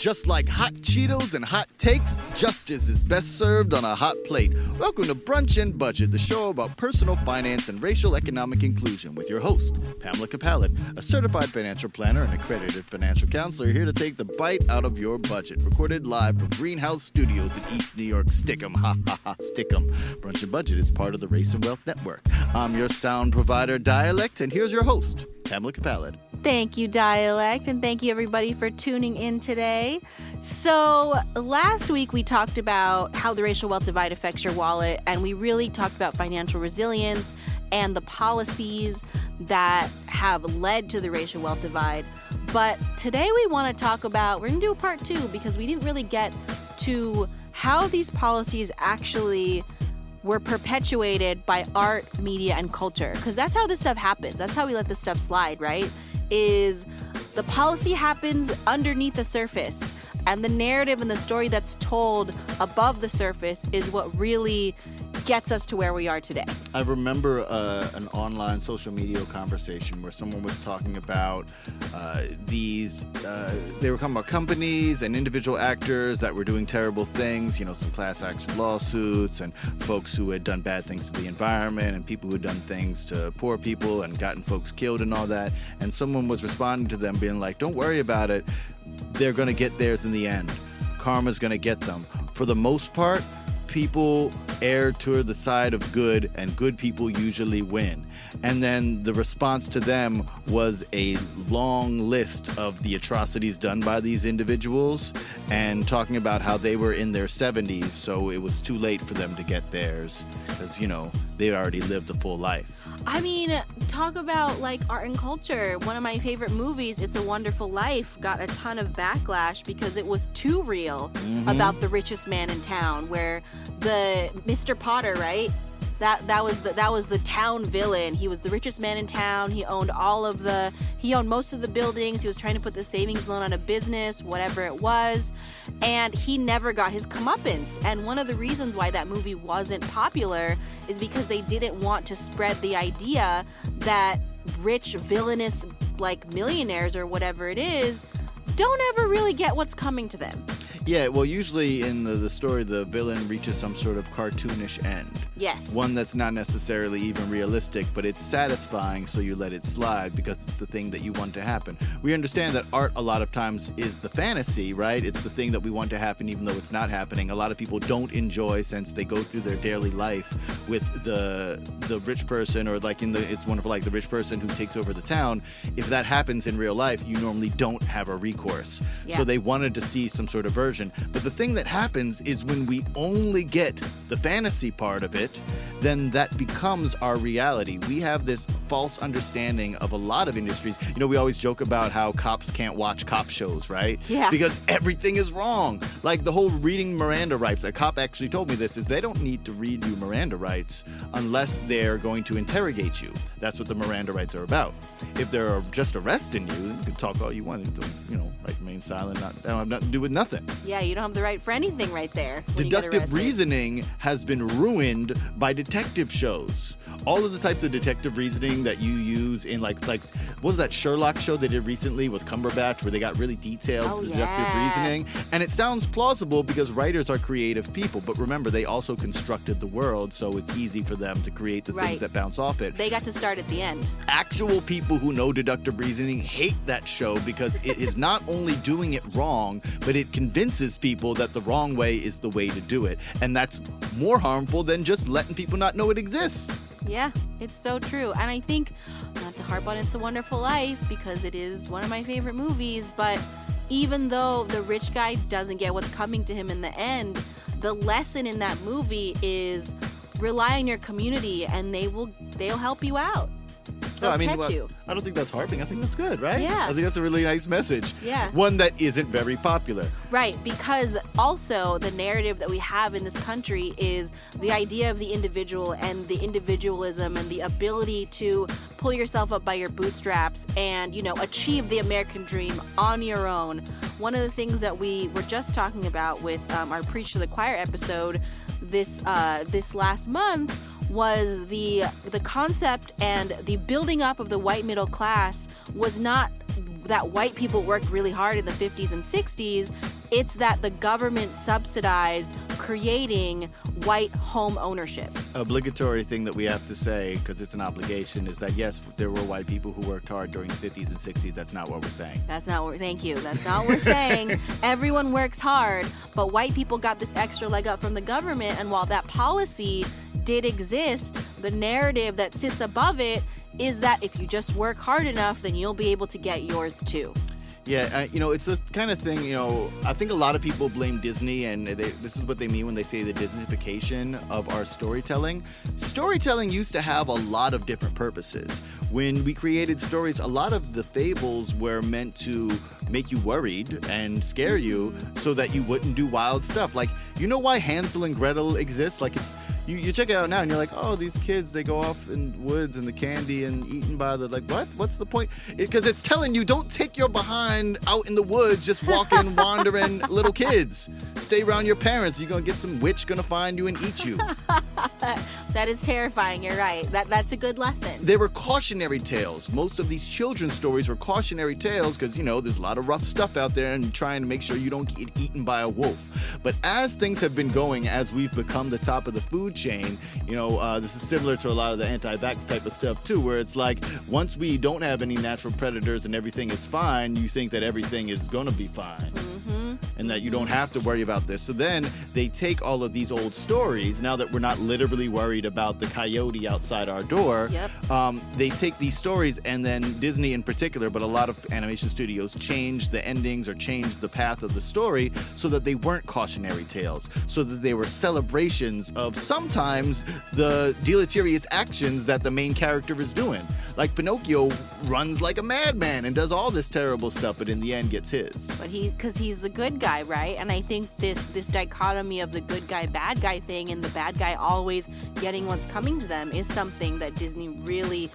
Just like hot Cheetos and hot takes, justice is best served on a hot plate. Welcome to Brunch and Budget, the show about personal finance and racial economic inclusion with your host, Pamela, a certified financial planner and accredited financial counselor here to take the bite out of your budget. Recorded live from Greenhouse Studios in East New York. Stick 'em, ha ha ha, stick 'em. Brunch and Budget is part of the Race and Wealth Network. I'm your sound provider, Dyalekt, and here's your host, Pamela. Thank you, Dyalekt, and thank you, everybody, for tuning in today. So last week, we talked about how the racial wealth divide affects your wallet, and we really talked about financial resilience and the policies that have led to the racial wealth divide. But today, we want to talk about, we're going to do a part two, because we didn't really get to how these policies actually were perpetuated by art, media, and culture. Because that's how this stuff happens. That's how we let this stuff slide, right? Is the policy happens underneath the surface, and the narrative and the story that's told above the surface is what really gets us to where we are today. I remember an online social media conversation where someone was talking about they were talking about companies and individual actors that were doing terrible things, you know, some class action lawsuits and folks who had done bad things to the environment and people who had done things to poor people and gotten folks killed and all that. And someone was responding to them being like, don't worry about it. They're going to get theirs in the end. Karma's going to get them. For the most part, people err toward the side of good, and good people usually win. And then the response to them was a long list of the atrocities done by these individuals and talking about how they were in their 70s, so it was too late for them to get theirs because, you know, they already lived a full life. I mean, talk about like art and culture. One of my favorite movies, It's a Wonderful Life, got a ton of backlash because it was too real about the richest man in town, where the Mr. Potter, right? That was the town villain. He was the richest man in town. He owned most of the buildings. He was trying to put the savings loan on a business, whatever it was, and he never got his comeuppance. And one of the reasons why that movie wasn't popular is because they didn't want to spread the idea that rich, villainous, like millionaires or whatever it is, don't ever really get what's coming to them. Yeah, well, usually in the story, the villain reaches some sort of cartoonish end. Yes. One that's not necessarily even realistic, but it's satisfying, so you let it slide because it's the thing that you want to happen. We understand that art a lot of times is the fantasy, right? It's the thing that we want to happen even though it's not happening. A lot of people don't enjoy, since they go through their daily life with the rich person, or like It's Wonderful, like the rich person who takes over the town. If that happens in real life, you normally don't have a recourse. Yeah. So they wanted to see some sort of version. But the thing that happens is when we only get the fantasy part of it, then that becomes our reality. We have this false understanding of a lot of industries. You know, we always joke about how cops can't watch cop shows, right? Yeah. Because everything is wrong. Like the whole reading Miranda rights. A cop actually told me this, is they don't need to read you Miranda rights unless they're going to interrogate you. That's what the Miranda rights are about. If they're just arresting you, you can talk all you want. You know, right, remain silent. That don't have nothing to do with nothing. Yeah, you don't have the right for anything right there. Deductive reasoning has been ruined by detective shows. All of the types of deductive reasoning that you use in like what was that Sherlock show they did recently with Cumberbatch, where they got really detailed deductive reasoning? And it sounds plausible because writers are creative people, but remember, they also constructed the world, so it's easy for them to create the things that bounce off it. They got to start at the end. Actual people who know deductive reasoning hate that show because it is not only doing it wrong, but it convinces people that the wrong way is the way to do it. And that's more harmful than just letting people not know it exists. Yeah, it's so true. And I think, not to harp on It's a Wonderful Life, because it is one of my favorite movies, but even though the rich guy doesn't get what's coming to him in the end, the lesson in that movie is rely on your community and they'll help you out. No, you. I don't think that's harping. I think that's good, right? Yeah. I think that's a really nice message. Yeah. One that isn't very popular. Right, because also the narrative that we have in this country is the idea of the individual and the individualism and the ability to pull yourself up by your bootstraps and, you know, achieve the American dream on your own. One of the things that we were just talking about with our Preach to the Choir episode this last month was the concept and the building up of the white middle class was not that white people worked really hard in the 50s and 60s. It's that the government subsidized creating white home ownership. Obligatory thing that we have to say, because it's an obligation, is that yes, there were white people who worked hard during the 50s and 60s. That's not what we're saying. Thank you. That's not what we're saying. Everyone works hard, but white people got this extra leg up from the government, and while that policy did exist, the narrative that sits above it is that if you just work hard enough, then you'll be able to get yours too. Yeah, it's the kind of thing, I think a lot of people blame Disney, and this is what they mean when they say the Disneyfication of our storytelling. Storytelling used to have a lot of different purposes. When we created stories, a lot of the fables were meant to make you worried and scare you so that you wouldn't do wild stuff. Like, you know why Hansel and Gretel exists? Like, it's you check it out now and you're like, oh, these kids, they go off in woods and the candy and eaten by the, like, what? What's the point? Because it's telling you, don't take your behind out in the woods just walking, wandering little kids. Stay around your parents. You're going to get some witch going to find you and eat you. That is terrifying. You're right. That's a good lesson. They were cautionary tales. Most of these children's stories were cautionary tales because, there's a lot of rough stuff out there and trying to make sure you don't get eaten by a wolf. But as things have been going, as we've become the top of the food chain, this is similar to a lot of the anti-vax type of stuff too, where it's like once we don't have any natural predators and everything is fine, you think that everything is going to be fine. And that you don't have to worry about this. So then they take all of these old stories, now that we're not literally worried about the coyote outside our door, they take these stories, and then Disney in particular, but a lot of animation studios changed the endings or changed the path of the story so that they weren't cautionary tales, so that they were celebrations of sometimes the deleterious actions that the main character is doing. Like Pinocchio runs like a madman and does all this terrible stuff, but in the end gets his. But because he's the good guy, right? And I think this dichotomy of the good guy, bad guy thing, and the bad guy always getting what's coming to them is something that Disney really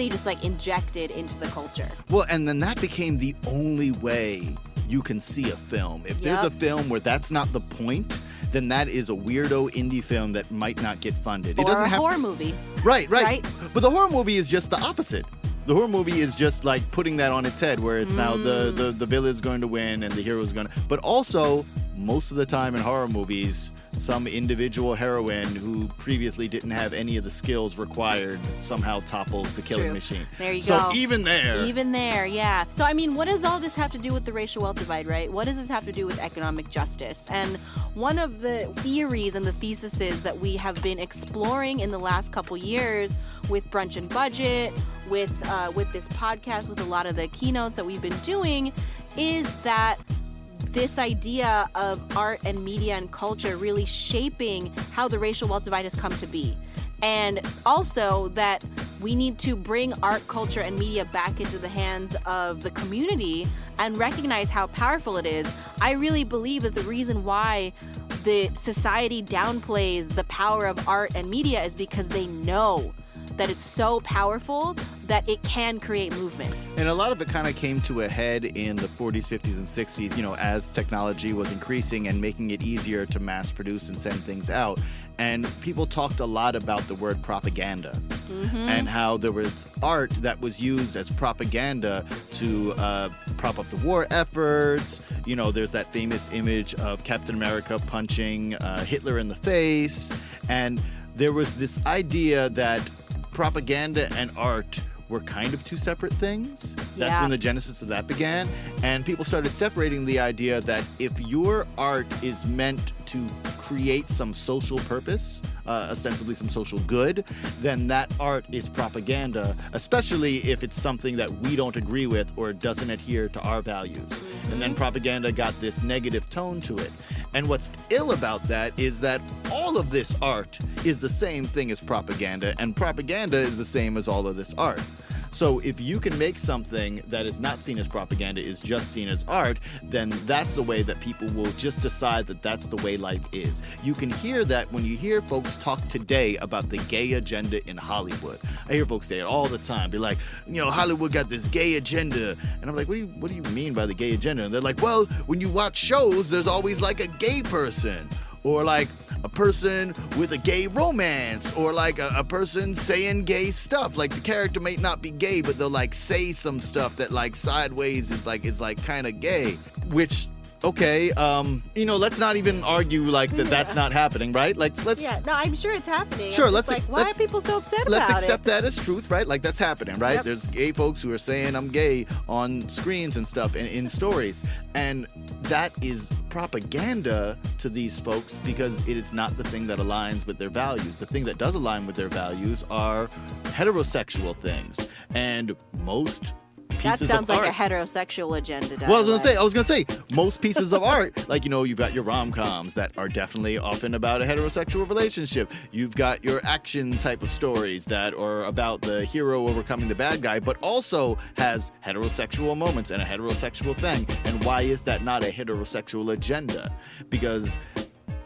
just like injected into the culture. Well, and then that became the only way you can see a film. If there's a film where that's not the point, then that is a weirdo indie film that might not get funded. Or a horror movie. Right. But the horror movie is just the opposite. The horror movie is just like putting that on its head, where it's now the villain is going to win and the hero is going to. But also, most of the time in horror movies, some individual heroine who previously didn't have any of the skills required somehow topples the killing machine. There you go. So even there, yeah. So I mean, what does all this have to do with the racial wealth divide, right? What does this have to do with economic justice? And one of the theories and the theses that we have been exploring in the last couple years with Brunch and Budget, with this podcast, with a lot of the keynotes that we've been doing, is that this idea of art and media and culture really shaping how the racial wealth divide has come to be. And also that we need to bring art, culture, and media back into the hands of the community and recognize how powerful it is. I really believe that the reason why the society downplays the power of art and media is because they know that it's so powerful that it can create movements. And a lot of it kind of came to a head in the 40s, 50s, and 60s, as technology was increasing and making it easier to mass produce and send things out. And people talked a lot about the word propaganda and how there was art that was used as propaganda to prop up the war efforts. There's that famous image of Captain America punching Hitler in the face. And there was this idea that propaganda and art were kind of two separate things. That's when the genesis of that began. And people started separating the idea that if your art is meant to create some social purpose, ostensibly some social good, then that art is propaganda, especially if it's something that we don't agree with or doesn't adhere to our values. And then propaganda got this negative tone to it. And what's ill about that is that all of this art is the same thing as propaganda, and propaganda is the same as all of this art. So if you can make something that is not seen as propaganda, is just seen as art, then that's the way that people will just decide that that's the way life is. You can hear that when you hear folks talk today about the gay agenda in Hollywood. I hear folks say it all the time. Be like, Hollywood got this gay agenda. And I'm like, what do you mean by the gay agenda? And they're like, well, when you watch shows, there's always like a gay person. Or like a person with a gay romance, or like a person saying gay stuff. Like the character may not be gay, but they'll like say some stuff that like sideways is like kind of gay, which okay, let's not even argue like that's not happening, right? Like, let's. Yeah, no, I'm sure it's happening. Sure, why are people so upset about it? Let's accept that as truth, right? Like, that's happening, right? Yep. There's gay folks who are saying I'm gay on screens and stuff in stories. And that is propaganda to these folks because it is not the thing that aligns with their values. The thing that does align with their values are heterosexual things. And most that pieces sounds of like art, a heterosexual agenda. well, I was gonna say most pieces of art, like, you've got your rom-coms that are definitely often about a heterosexual relationship. You've got your action type of stories that are about the hero overcoming the bad guy, but also has heterosexual moments and a heterosexual thing. And why is that not a heterosexual agenda? Because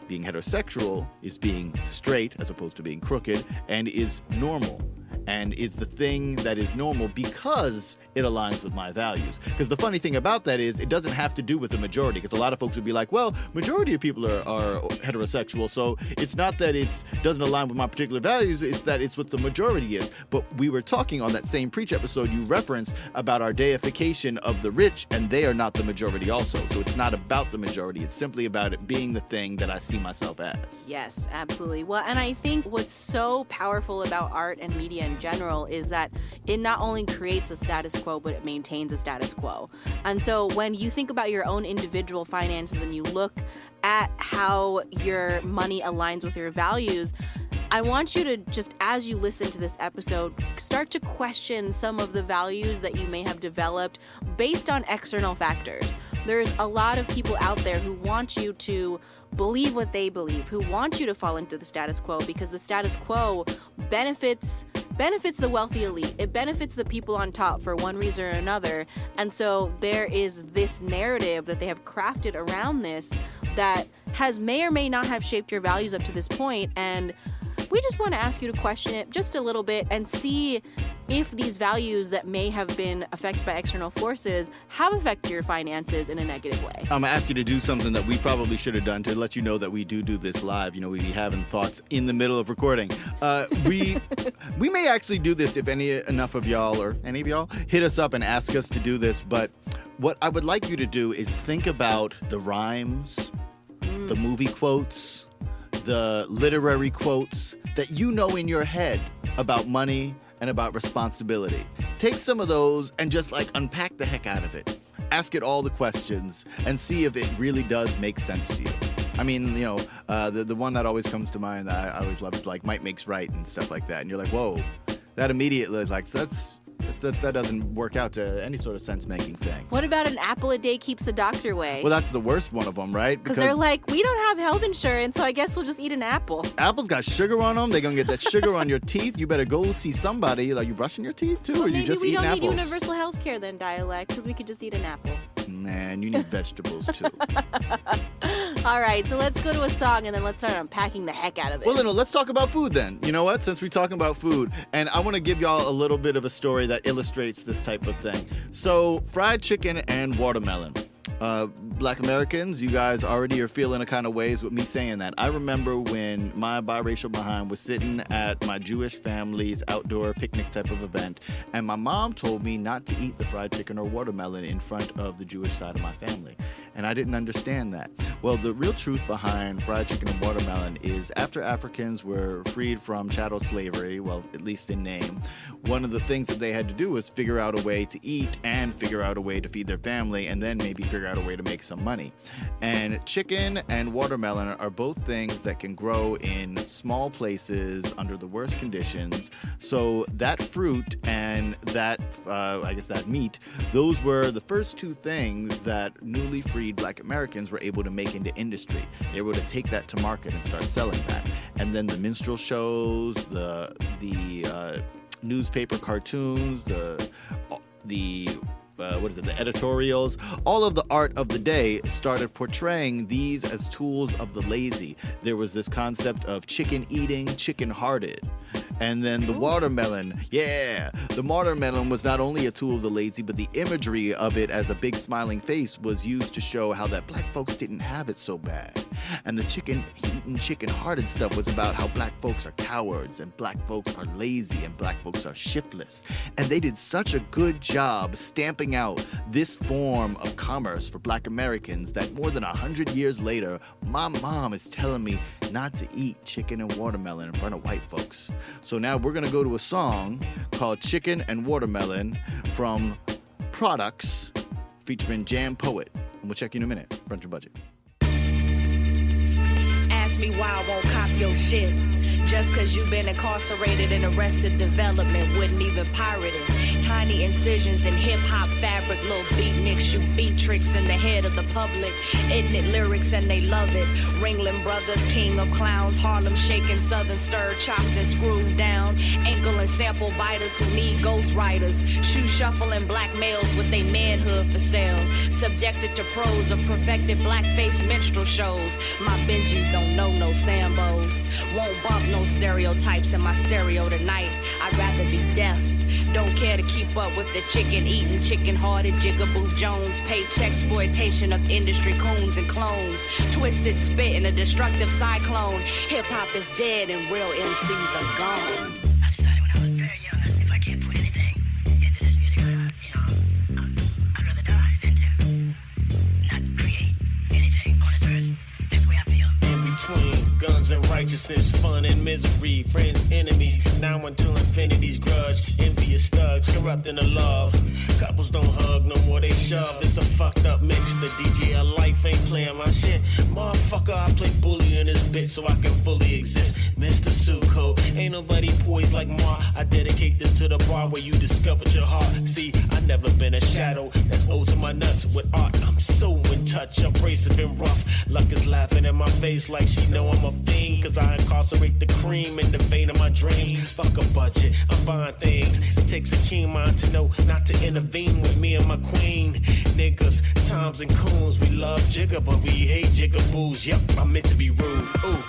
being heterosexual is being straight as opposed to being crooked, and is normal. And is the thing that is normal because it aligns with my values. Because the funny thing about that is it doesn't have to do with the majority. Because a lot of folks would be like, well, majority of people are heterosexual. So it's not that it doesn't align with my particular values. It's that it's what the majority is. But we were talking on that same Preach episode you referenced about our deification of the rich, and they are not the majority also. So it's not about the majority. It's simply about it being the thing that I see myself as. Yes, absolutely. Well, and I think what's so powerful about art and media in general is that it not only creates a status quo, but it maintains a status quo. And so when you think about your own individual finances and you look at how your money aligns with your values, I want you to just, as you listen to this episode, start to question some of the values that you may have developed based on external factors. There's a lot of people out there who want you to believe what they believe, who want you to fall into the status quo, because the status quo benefits the wealthy elite. It benefits the people on top for one reason or another. And so there is this narrative that they have crafted around this that may or may not have shaped your values up to this point. And we just want to ask you to question it just a little bit and see if these values that may have been affected by external forces have affected your finances in a negative way. I'm going to ask you to do something that we probably should have done to let you know that we do this live. We be having thoughts in the middle of recording. We may actually do this if enough of y'all or any of y'all hit us up and ask us to do this. But what I would like you to do is think about the rhymes, the movie quotes, the literary quotes that in your head about money and about responsibility. Take some of those and just unpack the heck out of it. Ask it all the questions and see if it really does make sense to you. I mean, the one that always comes to mind that I always love is might makes right and stuff like that. And you're like, whoa, that immediately that doesn't work out to any sort of sense-making thing. What about an apple a day keeps the doctor away? Well, that's the worst one of them, right? Because they're like, we don't have health insurance, so I guess we'll just eat an apple. Apples got sugar on them. They're going to get that sugar on your teeth. You better go see somebody. Are you brushing your teeth, too, or you just eating apples? Maybe we don't need universal health care then, Dyalekt, because we could just eat an apple. Man, you need vegetables, too. All right, so let's go to a song, and then let's start unpacking the heck out of this. Well, let's talk about food, then. You know what? Since we're talking about food, and I want to give y'all a little bit of a story that illustrates this type of thing. So, fried chicken and watermelon. Black Americans, you guys already are feeling a kind of ways with me saying that. I remember when my biracial behind was sitting at my Jewish family's outdoor picnic type of event, and my mom told me not to eat the fried chicken or watermelon in front of the Jewish side of my family. And I didn't understand that. Well, the real truth behind fried chicken and watermelon is after Africans were freed from chattel slavery, well, at least in name, one of the things that they had to do was figure out a way to eat and figure out a way to feed their family and then maybe figure out a way to make some money. And chicken and watermelon are both things that can grow in small places under the worst conditions. So that fruit and that, that meat, those were the first two things that newly freed Black Americans were able to make into industry. They were able to take that to market and start selling that. And then the minstrel shows, the newspaper cartoons, the editorials, all of the art of the day started portraying these as tools of the lazy. There was this concept of chicken eating, chicken-hearted. And then the watermelon. Yeah, the watermelon was not only a tool of the lazy, but the imagery of it as a big smiling face was used to show how that black folks didn't have it so bad. And the eating chicken-hearted stuff was about how black folks are cowards and black folks are lazy and black folks are shiftless. And they did such a good job stamping out this form of commerce for black Americans that more than 100 years later, my mom is telling me not to eat chicken and watermelon in front of white folks. So now we're going to go to a song called Chicken and Watermelon from PRODUX featuring JAMPoet. And we'll check you in a minute. Brunch and Budget. Ask me why I won't cop your shit. Just cause you've been incarcerated in arrested development, wouldn't even pirate it. Tiny incisions in hip-hop fabric, little beatniks shoot beat tricks in the head of the public. Ignorant lyrics and they love it. Ringling Brothers, king of clowns, Harlem shaking, southern stir, chopped and screwed down. Ankle and sample biters who need ghost writers. Shoe shuffling black males with their manhood for sale. Subjected to prose of perfected blackface minstrel shows. My Benjis don't know no Sambos. Won't bump no stereotypes in my stereo tonight. I'd rather be deaf. Don't care to keep up with the chicken-eating, chicken-hearted Jigaboo Jones. Paycheck exploitation of industry coons and clones. Twisted spit in a destructive cyclone. Hip-hop is dead and real MCs are gone. I decided when I was very young, if I can't put anything into this music, I'd rather die than to not create anything on this earth. That's the way I feel. In between guns and righteousness, fun and misery, friends, enemies, now until infinity's grudge, envious thugs, corrupting the love. Couples don't hug no more, they shove. It's a fucked up mix. The DJ of life ain't playing my shit. Motherfucker, I play bully in this bitch so I can fully exist. Mr. Suko, ain't nobody poised like Ma. I dedicate this to the bar where you discovered your heart. See, I never been a shadow that's owed to my nuts. With art, I'm so in touch, abrasive and rough. Luck is laughing in my face like she know I'm a fiend. Cause I incarcerate the cream in the vein of my dreams. Fuck a budget, I'm buying things. It takes a keen mind to know not to intervene with me and my queen. Niggas, times and coons, we love jigger, but we hate jigaboos. Yep, I'm meant to be rude. Ooh.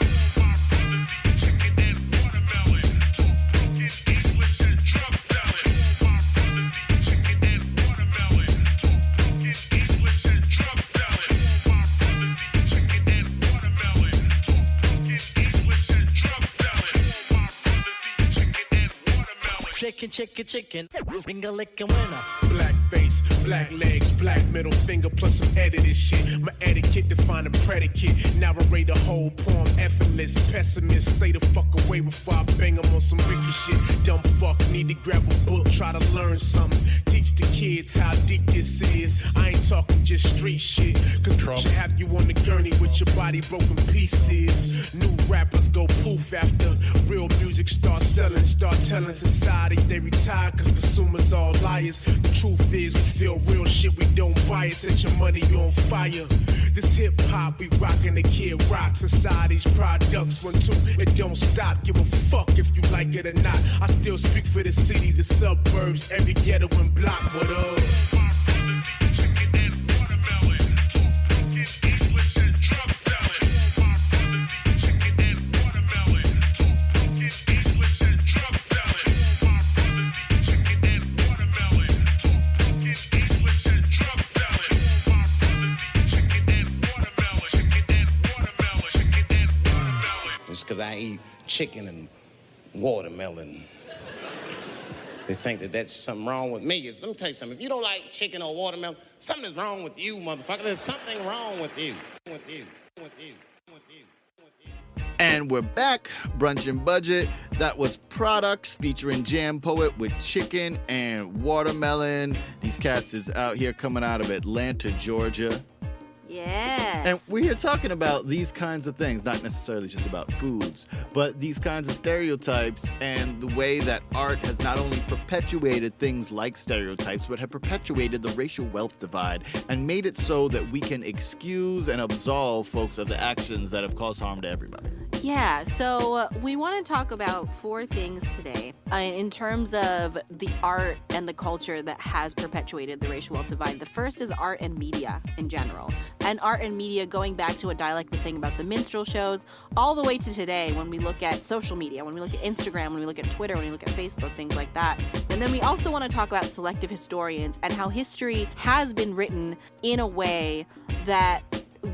Chicken, finger licking winner. Black face, black legs, black middle finger plus some edited shit. My etiquette define a predicate. Narrate a whole poem effortless. Pessimist, stay the fuck away before I bang them on some Ricky shit. Dumb fuck, need to grab a book, try to learn something. Teach the kids how deep this is. I ain't talking just street shit. Cause Trump should have you on the gurney with your body broken pieces. New rappers go poof after real music starts selling. Start telling society they retire cause consumers all liars. The truth is we feel real shit, we don't buy it. Set your money on fire. This hip hop we rockin', the kid rock. Society's products 1, 2, it don't stop. Give a fuck if you like it or not. I still speak for the city, the suburbs, every ghetto and block. What up? Because I eat chicken and watermelon. They think that that's something wrong with me. Let me tell you something. If you don't like chicken or watermelon, something is wrong with you, motherfucker. There's something wrong with you. And we're back, Brunch and Budget. That was PRODUX featuring JAMPoet with Chicken and Watermelon. These cats is out here coming out of Atlanta, Georgia. Yes. And we're here talking about these kinds of things, not necessarily just about foods, but these kinds of stereotypes and the way that art has not only perpetuated things like stereotypes, but have perpetuated the racial wealth divide and made it so that we can excuse and absolve folks of the actions that have caused harm to everybody. Yeah, so we want to talk about 4 things today in terms of the art and the culture that has perpetuated the racial wealth divide. The first is art and media in general. And art and media, going back to what Dyalekt was saying about the minstrel shows, all the way to today when we look at social media, when we look at Instagram, when we look at Twitter, when we look at Facebook, things like that. And then we also want to talk about selective historians and how history has been written in a way that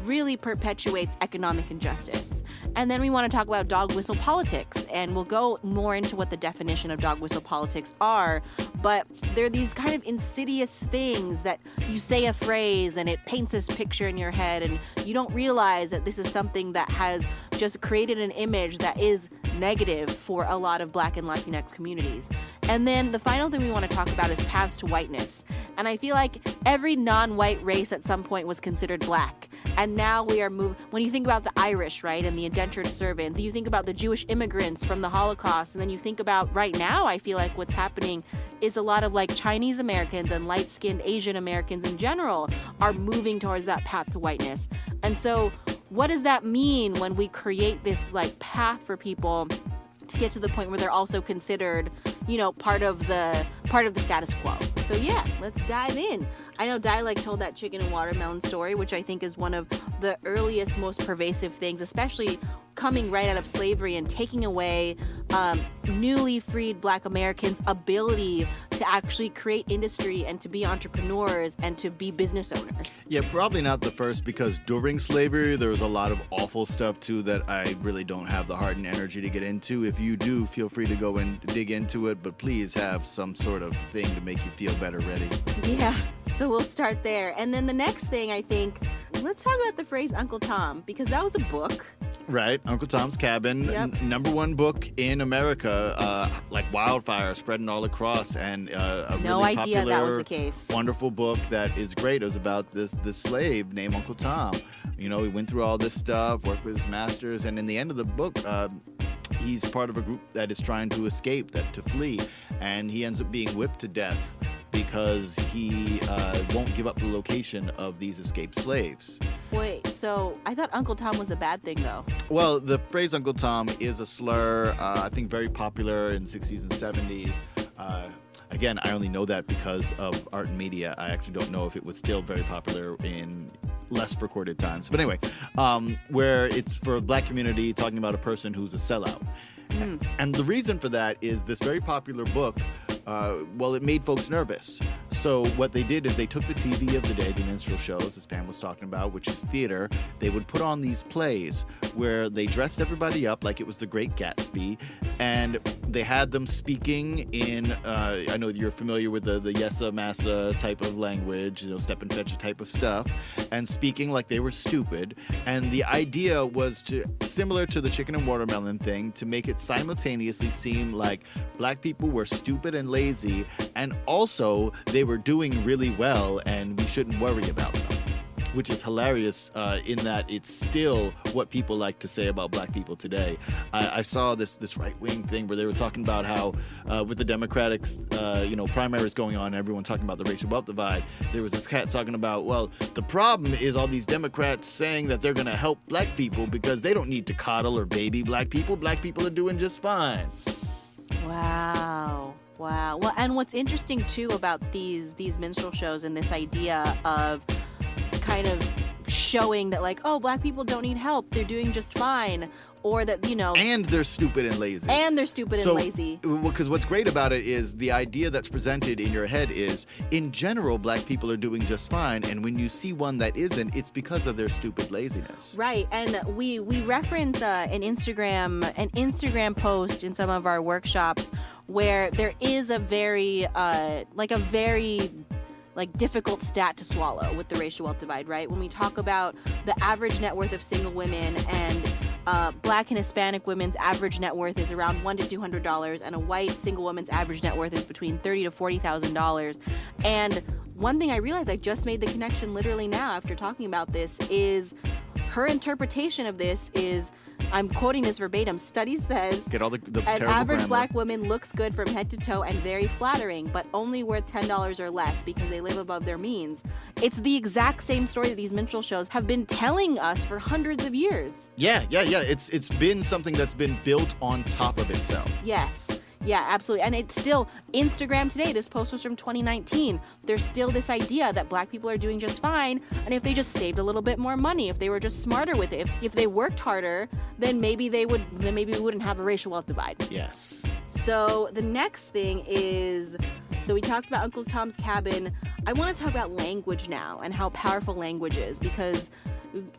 really perpetuates economic injustice. And then we want to talk about dog whistle politics, and we'll go more into what the definition of dog whistle politics are, but they're these kind of insidious things that you say a phrase and it paints this picture in your head, and you don't realize that this is something that has just created an image that is negative for a lot of Black and Latinx communities. And then the final thing we want to talk about is paths to whiteness. And I feel like every non-white race at some point was considered Black. And now we are when you think about the Irish, right, and the indentured servant, you think about the Jewish immigrants from the Holocaust, and then you think about right now, I feel like what's happening is a lot of like Chinese Americans and light-skinned Asian Americans in general are moving towards that path to whiteness. And so what does that mean when we create this like path for people to get to the point where they're also considered, you know, part of the status quo? So yeah, let's dive in. I know Dyalekt told that chicken and watermelon story, which I think is one of the earliest, most pervasive things, especially coming right out of slavery and taking away newly freed Black Americans' ability to actually create industry and to be entrepreneurs and to be business owners. Yeah, probably not the first, because during slavery there was a lot of awful stuff too that I really don't have the heart and energy to get into. If you do, feel free to go and dig into it, but please have some sort of thing to make you feel better ready. Yeah, so we'll start there. And then the next thing, I think, let's talk about the phrase Uncle Tom, because that was a book. Right, Uncle Tom's Cabin, Yep. #1 book in America, like wildfire, spreading all across, and a No really idea popular, that was the case. wonderful book that is great. It was about this slave named Uncle Tom. You know, he went through all this stuff, worked with his masters, and in the end of the book, he's part of a group that is trying to escape, to flee, and he ends up being whipped to death because he won't give up the location of these escaped slaves. Wait, so I thought Uncle Tom was a bad thing, though. Well, the phrase Uncle Tom is a slur, I think very popular in the 60s and 70s. Again, I only know that because of art and media. I actually don't know if it was still very popular in less recorded times. But anyway, where it's for a Black community talking about a person who's a sellout. And the reason for that is this very popular book, it made folks nervous. So what they did is they took the TV of the day, the minstrel shows, as Pam was talking about, which is theater. They would put on these plays where they dressed everybody up like it was the Great Gatsby, and they had them speaking in, I know you're familiar with the yessa massa type of language, you know, step and fetch type of stuff, and speaking like they were stupid. And the idea was similar to the chicken and watermelon thing, to make it simultaneously seem like Black people were stupid and lazy, and also they were doing really well and we shouldn't worry about them, which is hilarious in that it's still what people like to say about Black people today. I saw this right-wing thing where they were talking about how with the Democratic primaries going on, everyone talking about the racial wealth divide, there was this cat talking about, well, the problem is all these Democrats saying that they're going to help Black people because they don't need to coddle or baby Black people. Black people are doing just fine. Wow. Well, and what's interesting too about these minstrel shows and this idea of kind of showing that like, oh, Black people don't need help, they're doing just fine, or that, you know, and they're stupid and lazy. And lazy. Because what's great about it is the idea that's presented in your head is, in general, Black people are doing just fine, and when you see one that isn't, it's because of their stupid laziness. Right, and we reference an Instagram post in some of our workshops where there is a very difficult stat to swallow with the racial wealth divide, right? When we talk about the average net worth of single women, and Black and Hispanic women's average net worth is around $100 to $200, and a white single woman's average net worth is between $30,000 to $40,000. And one thing I realized, I just made the connection literally now after talking about this, is her interpretation of this is, I'm quoting this verbatim, study says, Get all the an terrible average grammar. black woman looks good from head to toe and very flattering, but only worth $10 or less because they live above their means. It's the exact same story that these minstrel shows have been telling us for hundreds of years. Yeah. It's been something that's been built on top of itself. Yes. Yeah, absolutely. And it's still Instagram today. This post was from 2019. There's still this idea that black people are doing just fine. And if they just saved a little bit more money, if they were just smarter with it, if they worked harder, then maybe we wouldn't have a racial wealth divide. Yes. So the next thing is, so we talked about Uncle Tom's Cabin. I want to talk about language now and how powerful language is, because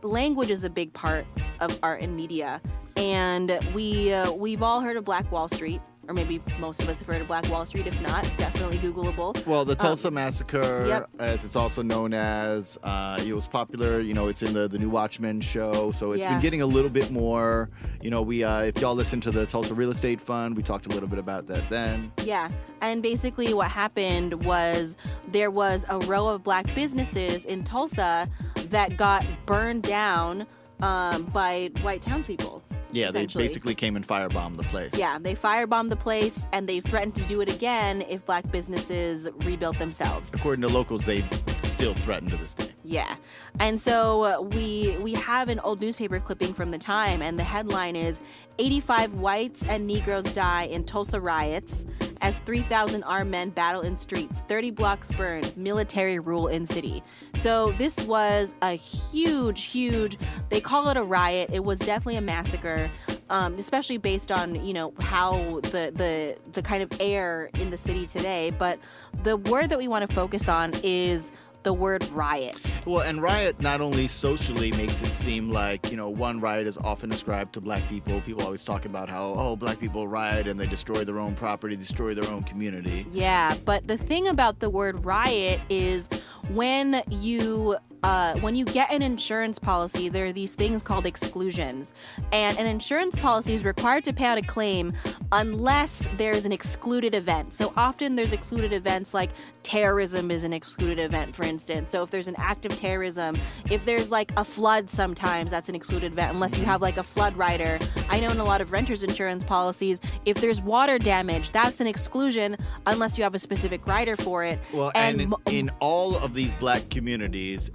language is a big part of art and media. And we've all heard of Black Wall Street. Or maybe most of us have heard of Black Wall Street. If not, definitely Googleable. Well, the Tulsa Massacre, yep. as it's also known as, it was popular. It's in the new Watchmen show, so it's been getting a little bit more. If y'all listen to the Tulsa Real Estate Fund, we talked a little bit about that then. Yeah, and basically what happened was there was a row of black businesses in Tulsa that got burned down by white townspeople. Yeah, they basically came and firebombed the place. Yeah, they firebombed the place, and they threatened to do it again if black businesses rebuilt themselves. According to locals, they still threaten to this day. Yeah. And so we have an old newspaper clipping from the time, and the headline is 85 whites and Negroes die in Tulsa riots as 3,000 armed men battle in streets, 30 blocks burned, military rule in city. So this was a huge, they call it a riot. It was definitely a massacre, especially based on, how the kind of air in the city today. But the word that we want to focus on is the word riot. Well, and riot not only socially makes it seem like, one riot is often ascribed to black people. People always talk about how, black people riot and they destroy their own property, destroy their own community. Yeah, but the thing about the word riot is when you get an insurance policy, there are these things called exclusions. And an insurance policy is required to pay out a claim unless there's an excluded event. So often there's excluded events like terrorism is an excluded event, for instance. So if there's an act of terrorism, if there's like a flood sometimes, that's an excluded event, unless you have like a flood rider. I know in a lot of renters insurance policies, if there's water damage, that's an exclusion unless you have a specific rider for it. Well, and in all of these black communities,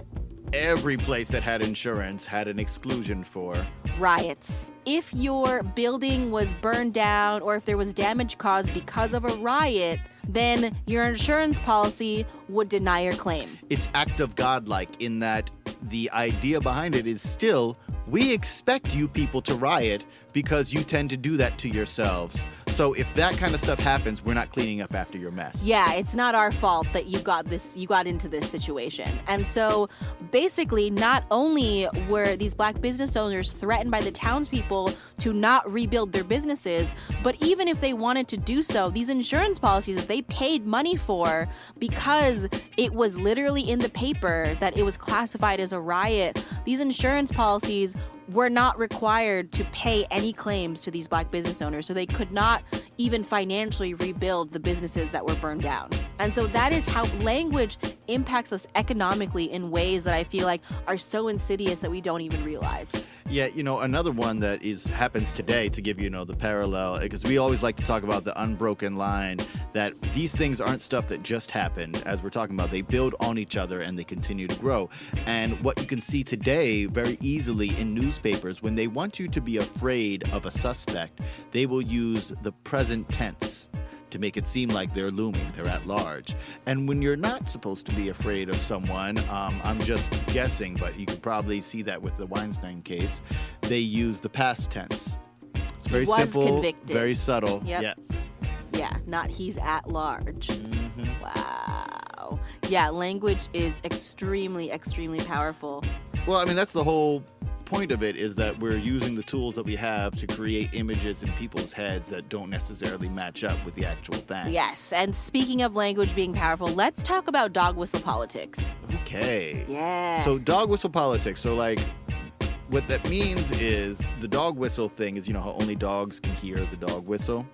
every place that had insurance had an exclusion for riots. If your building was burned down or if there was damage caused because of a riot, then your insurance policy would deny your claim. It's act of God-like in that the idea behind it is still, we expect you people to riot because you tend to do that to yourselves. So if that kind of stuff happens, we're not cleaning up after your mess. Yeah, it's not our fault that you got into this situation. And so basically, not only were these black business owners threatened by the townspeople to not rebuild their businesses, but even if they wanted to do so, these insurance policies that they paid money for because it was literally in the paper that it was classified as a riot, these insurance policies were not required to pay any claims to these black business owners, so they could not even financially rebuild the businesses that were burned down. And so that is how language impacts us economically in ways that I feel like are so insidious that we don't even realize. Yeah, another one that happens today, to give you the parallel, because we always like to talk about the unbroken line, that these things aren't stuff that just happened. As we're talking about, they build on each other and they continue to grow. And what you can see today very easily in newspapers, when they want you to be afraid of a suspect, they will use the present tense to make it seem like they're looming, they're at large. And when you're not supposed to be afraid of someone, I'm just guessing, but you could probably see that with the Weinstein case, they use the past tense. It's very simple, convicted. very subtle. Yep. Yeah, not he's at large. Mm-hmm. Wow. Yeah, language is extremely, extremely powerful. Well, I mean, that's the whole point of it, is that we're using the tools that we have to create images in people's heads that don't necessarily match up with the actual thing. Yes, and speaking of language being powerful, let's talk about dog whistle politics. Okay. Yeah. So dog whistle politics. So what that means is the dog whistle thing is, how only dogs can hear the dog whistle.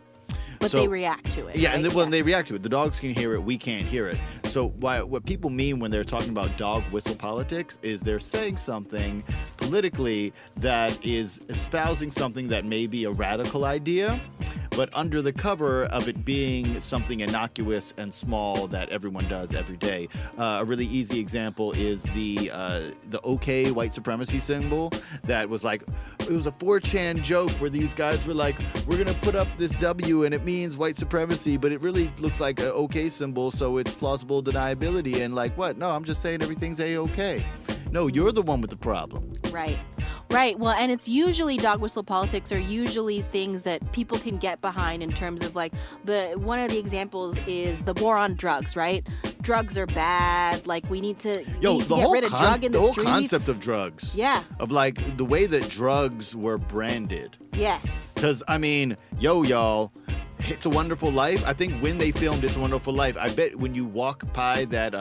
But they react to it. Yeah, right? and they react to it. The dogs can hear it, we can't hear it. So what people mean when they're talking about dog whistle politics is they're saying something politically that is espousing something that may be a radical idea, but under the cover of it being something innocuous and small that everyone does every day. A really easy example is the OK white supremacy symbol that was like, it was a 4chan joke where these guys were like, we're going to put up this W and it means white supremacy, but it really looks like an OK symbol, so it's plausible deniability. And like, what? No, I'm just saying everything's A-OK. No, you're the one with the problem. Right. Well, and it's usually dog whistle politics are usually things that people can get behind in terms of like one of the examples is the war on drugs, right? Drugs are bad. Like we need to, get rid of drug in the streets. The whole concept of drugs. Yeah. Of like the way that drugs were branded. Yes. Because, I mean, y'all, It's a Wonderful Life. I think when they filmed It's a Wonderful Life, I bet when you walk by that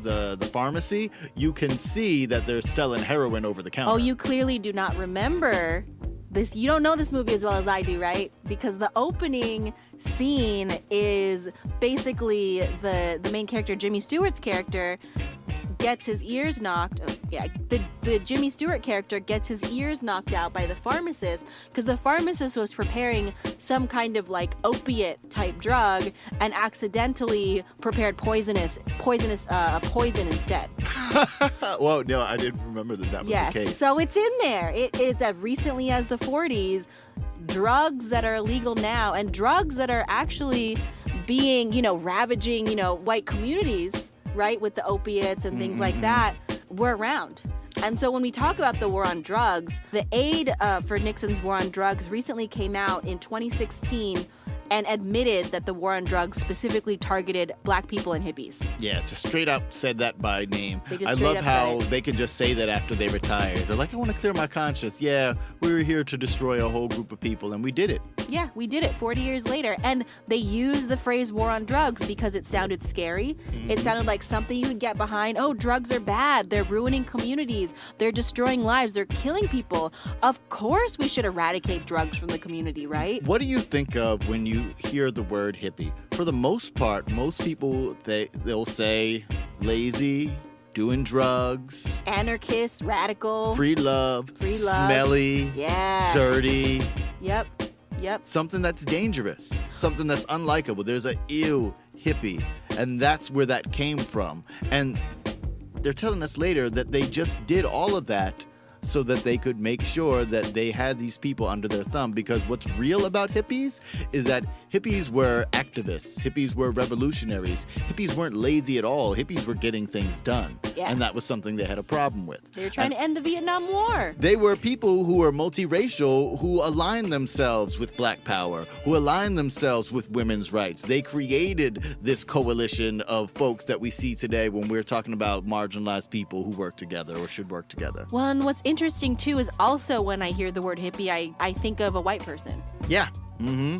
the pharmacy, you can see that they're selling heroin over the counter. Oh, you clearly do not remember this. You don't know this movie as well as I do, right? Because the opening scene is basically the main character, Jimmy Stewart's character, gets his ears knocked. The Jimmy Stewart character gets his ears knocked out by the pharmacist because the pharmacist was preparing some kind of like opiate type drug and accidentally prepared poison instead. Well, no, I didn't remember that was the case. So it's in there. It's as recently as the 40s. Drugs that are illegal now and drugs that are actually being, ravaging, white communities, right, with the opiates and things like that, were around. And so when we talk about the war on drugs, the aid for Nixon's war on drugs recently came out in 2016 and admitted that the war on drugs specifically targeted black people and hippies. Yeah, just straight up said that by name. I love how they can just say that after they retire. They're like, I want to clear my conscience. Yeah, we were here to destroy a whole group of people, and we did it. Yeah, we did it 40 years later. And they used the phrase war on drugs because it sounded scary. It sounded like something you would get behind. Oh, drugs are bad. They're ruining communities. They're destroying lives. They're killing people. Of course we should eradicate drugs from the community, right? What do you think of when you hear the word hippie? For the most part, most people, they'll say lazy, doing drugs, anarchist, radical, free love, smelly, dirty. Yep. Something that's dangerous, something that's unlikable. There's a ew hippie, and that's where that came from. And they're telling us later that they just did all of that so that they could make sure that they had these people under their thumb. Because what's real about hippies is that hippies were activists. Hippies were revolutionaries. Hippies weren't lazy at all. Hippies were getting things done. Yeah. And that was something they had a problem with. They were trying to end the Vietnam War. They were people who were multiracial, who aligned themselves with black power, who aligned themselves with women's rights. They created this coalition of folks that we see today when we're talking about marginalized people who work together or should work together. Well, and what's interesting too is also when I hear the word hippie, I think of a white person. Yeah.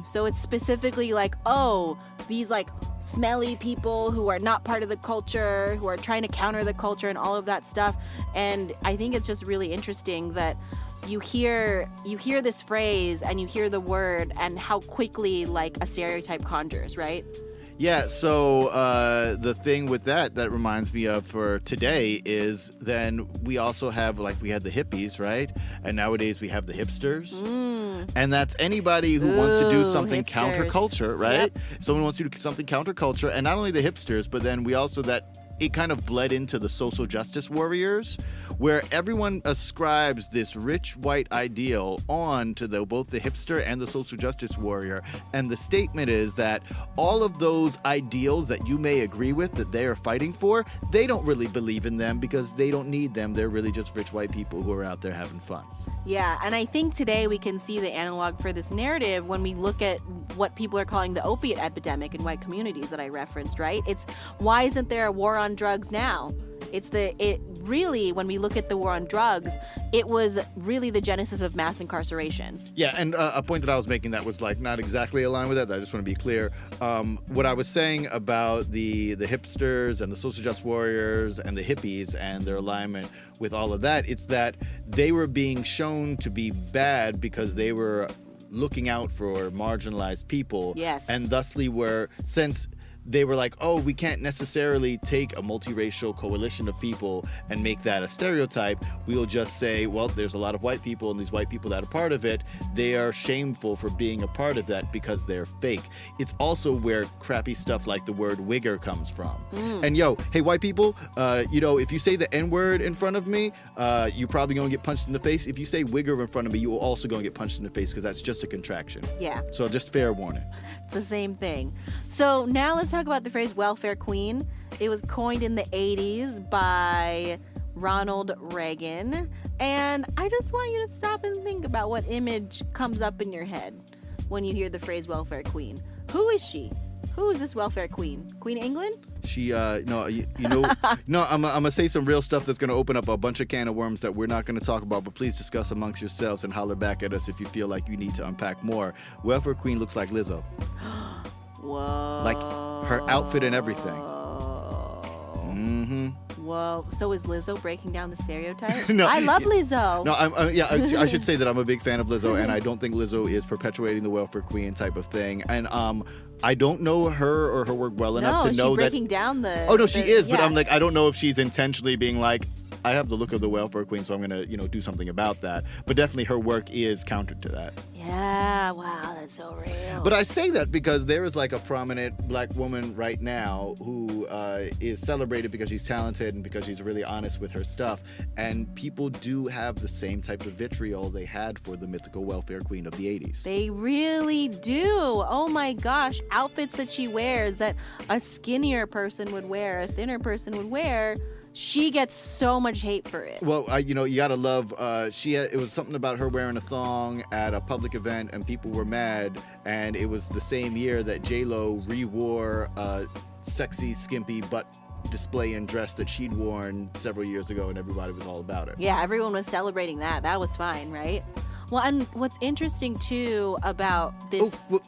So it's specifically like, oh, these like smelly people who are not part of the culture, who are trying to counter the culture and all of that stuff. And I think it's just really interesting that you hear this phrase and you hear the word and how quickly like a stereotype conjures, right? Yeah, so the thing with that reminds me of for today is then we also have, like, we had the hippies, right? And nowadays we have the hipsters. And that's anybody who wants to do something counterculture, right? Yep. Someone wants to do something counterculture. And not only the hipsters, but then we also it kind of bled into the social justice warriors, where everyone ascribes this rich white ideal on to both the hipster and the social justice warrior. And the statement is that all of those ideals that you may agree with that they are fighting for, they don't really believe in them because they don't need them. They're really just rich white people who are out there having fun. Yeah, and I think today we can see the analog for this narrative when we look at what people are calling the opiate epidemic in white communities that I referenced, right? It's why isn't there a war on drugs now? It really, when we look at the war on drugs, it was really the genesis of mass incarceration. Yeah, and a point that I was making that was like not exactly aligned with that. I just want to be clear. What I was saying about the hipsters and the social justice warriors and the hippies and their alignment with all of that, it's that they were being shown to be bad because they were looking out for marginalized people. Yes. And thusly since they were like, oh, we can't necessarily take a multiracial coalition of people and make that a stereotype. We'll just say, well, there's a lot of white people, and these white people that are part of it, they are shameful for being a part of that because they're fake. It's also where crappy stuff like the word wigger comes from. And hey, white people, if you say the N-word in front of me, you're probably going to get punched in the face. If you say wigger in front of me, you will also going to get punched in the face because that's just a contraction. Yeah. So just fair warning. It's the same thing. So now let's talk about the phrase welfare queen. It was coined in the 80s by Ronald Reagan. And I just want you to stop and think about what image comes up in your head when you hear the phrase welfare queen. Who is she? Who is this welfare queen? Queen England? She, no, I'm gonna say some real stuff that's gonna open up a bunch of can of worms that we're not gonna talk about, but please discuss amongst yourselves and holler back at us if you feel like you need to unpack more. Welfare queen looks like Lizzo. Whoa. Like her outfit and everything. Mm-hmm. Whoa. So is Lizzo breaking down the stereotype? No, I love Lizzo. No, I should say that I'm a big fan of Lizzo, and I don't think Lizzo is perpetuating the welfare queen type of thing. And I don't know her or her work well enough to know that. No, she's breaking down the. Oh no, she is, but yeah. I'm like, I don't know if she's intentionally being like, I have the look of the welfare queen, so I'm gonna, do something about that. But definitely, her work is counter to that. Yeah. Wow, that's so real. But I say that because there is like a prominent black woman right now who is celebrated because she's talented and because she's really honest with her stuff. And people do have the same type of vitriol they had for the mythical welfare queen of the 80s. They really do. Oh my gosh. Outfits that she wears that a skinnier person would wear, a thinner person would wear. She gets so much hate for it. Well, you gotta love. It was something about her wearing a thong at a public event, and people were mad. And it was the same year that J-Lo re-wore a sexy, skimpy butt display and dress that she'd worn several years ago, and everybody was all about it. Yeah, everyone was celebrating that. That was fine, right? Well, and what's interesting too about this. Oh,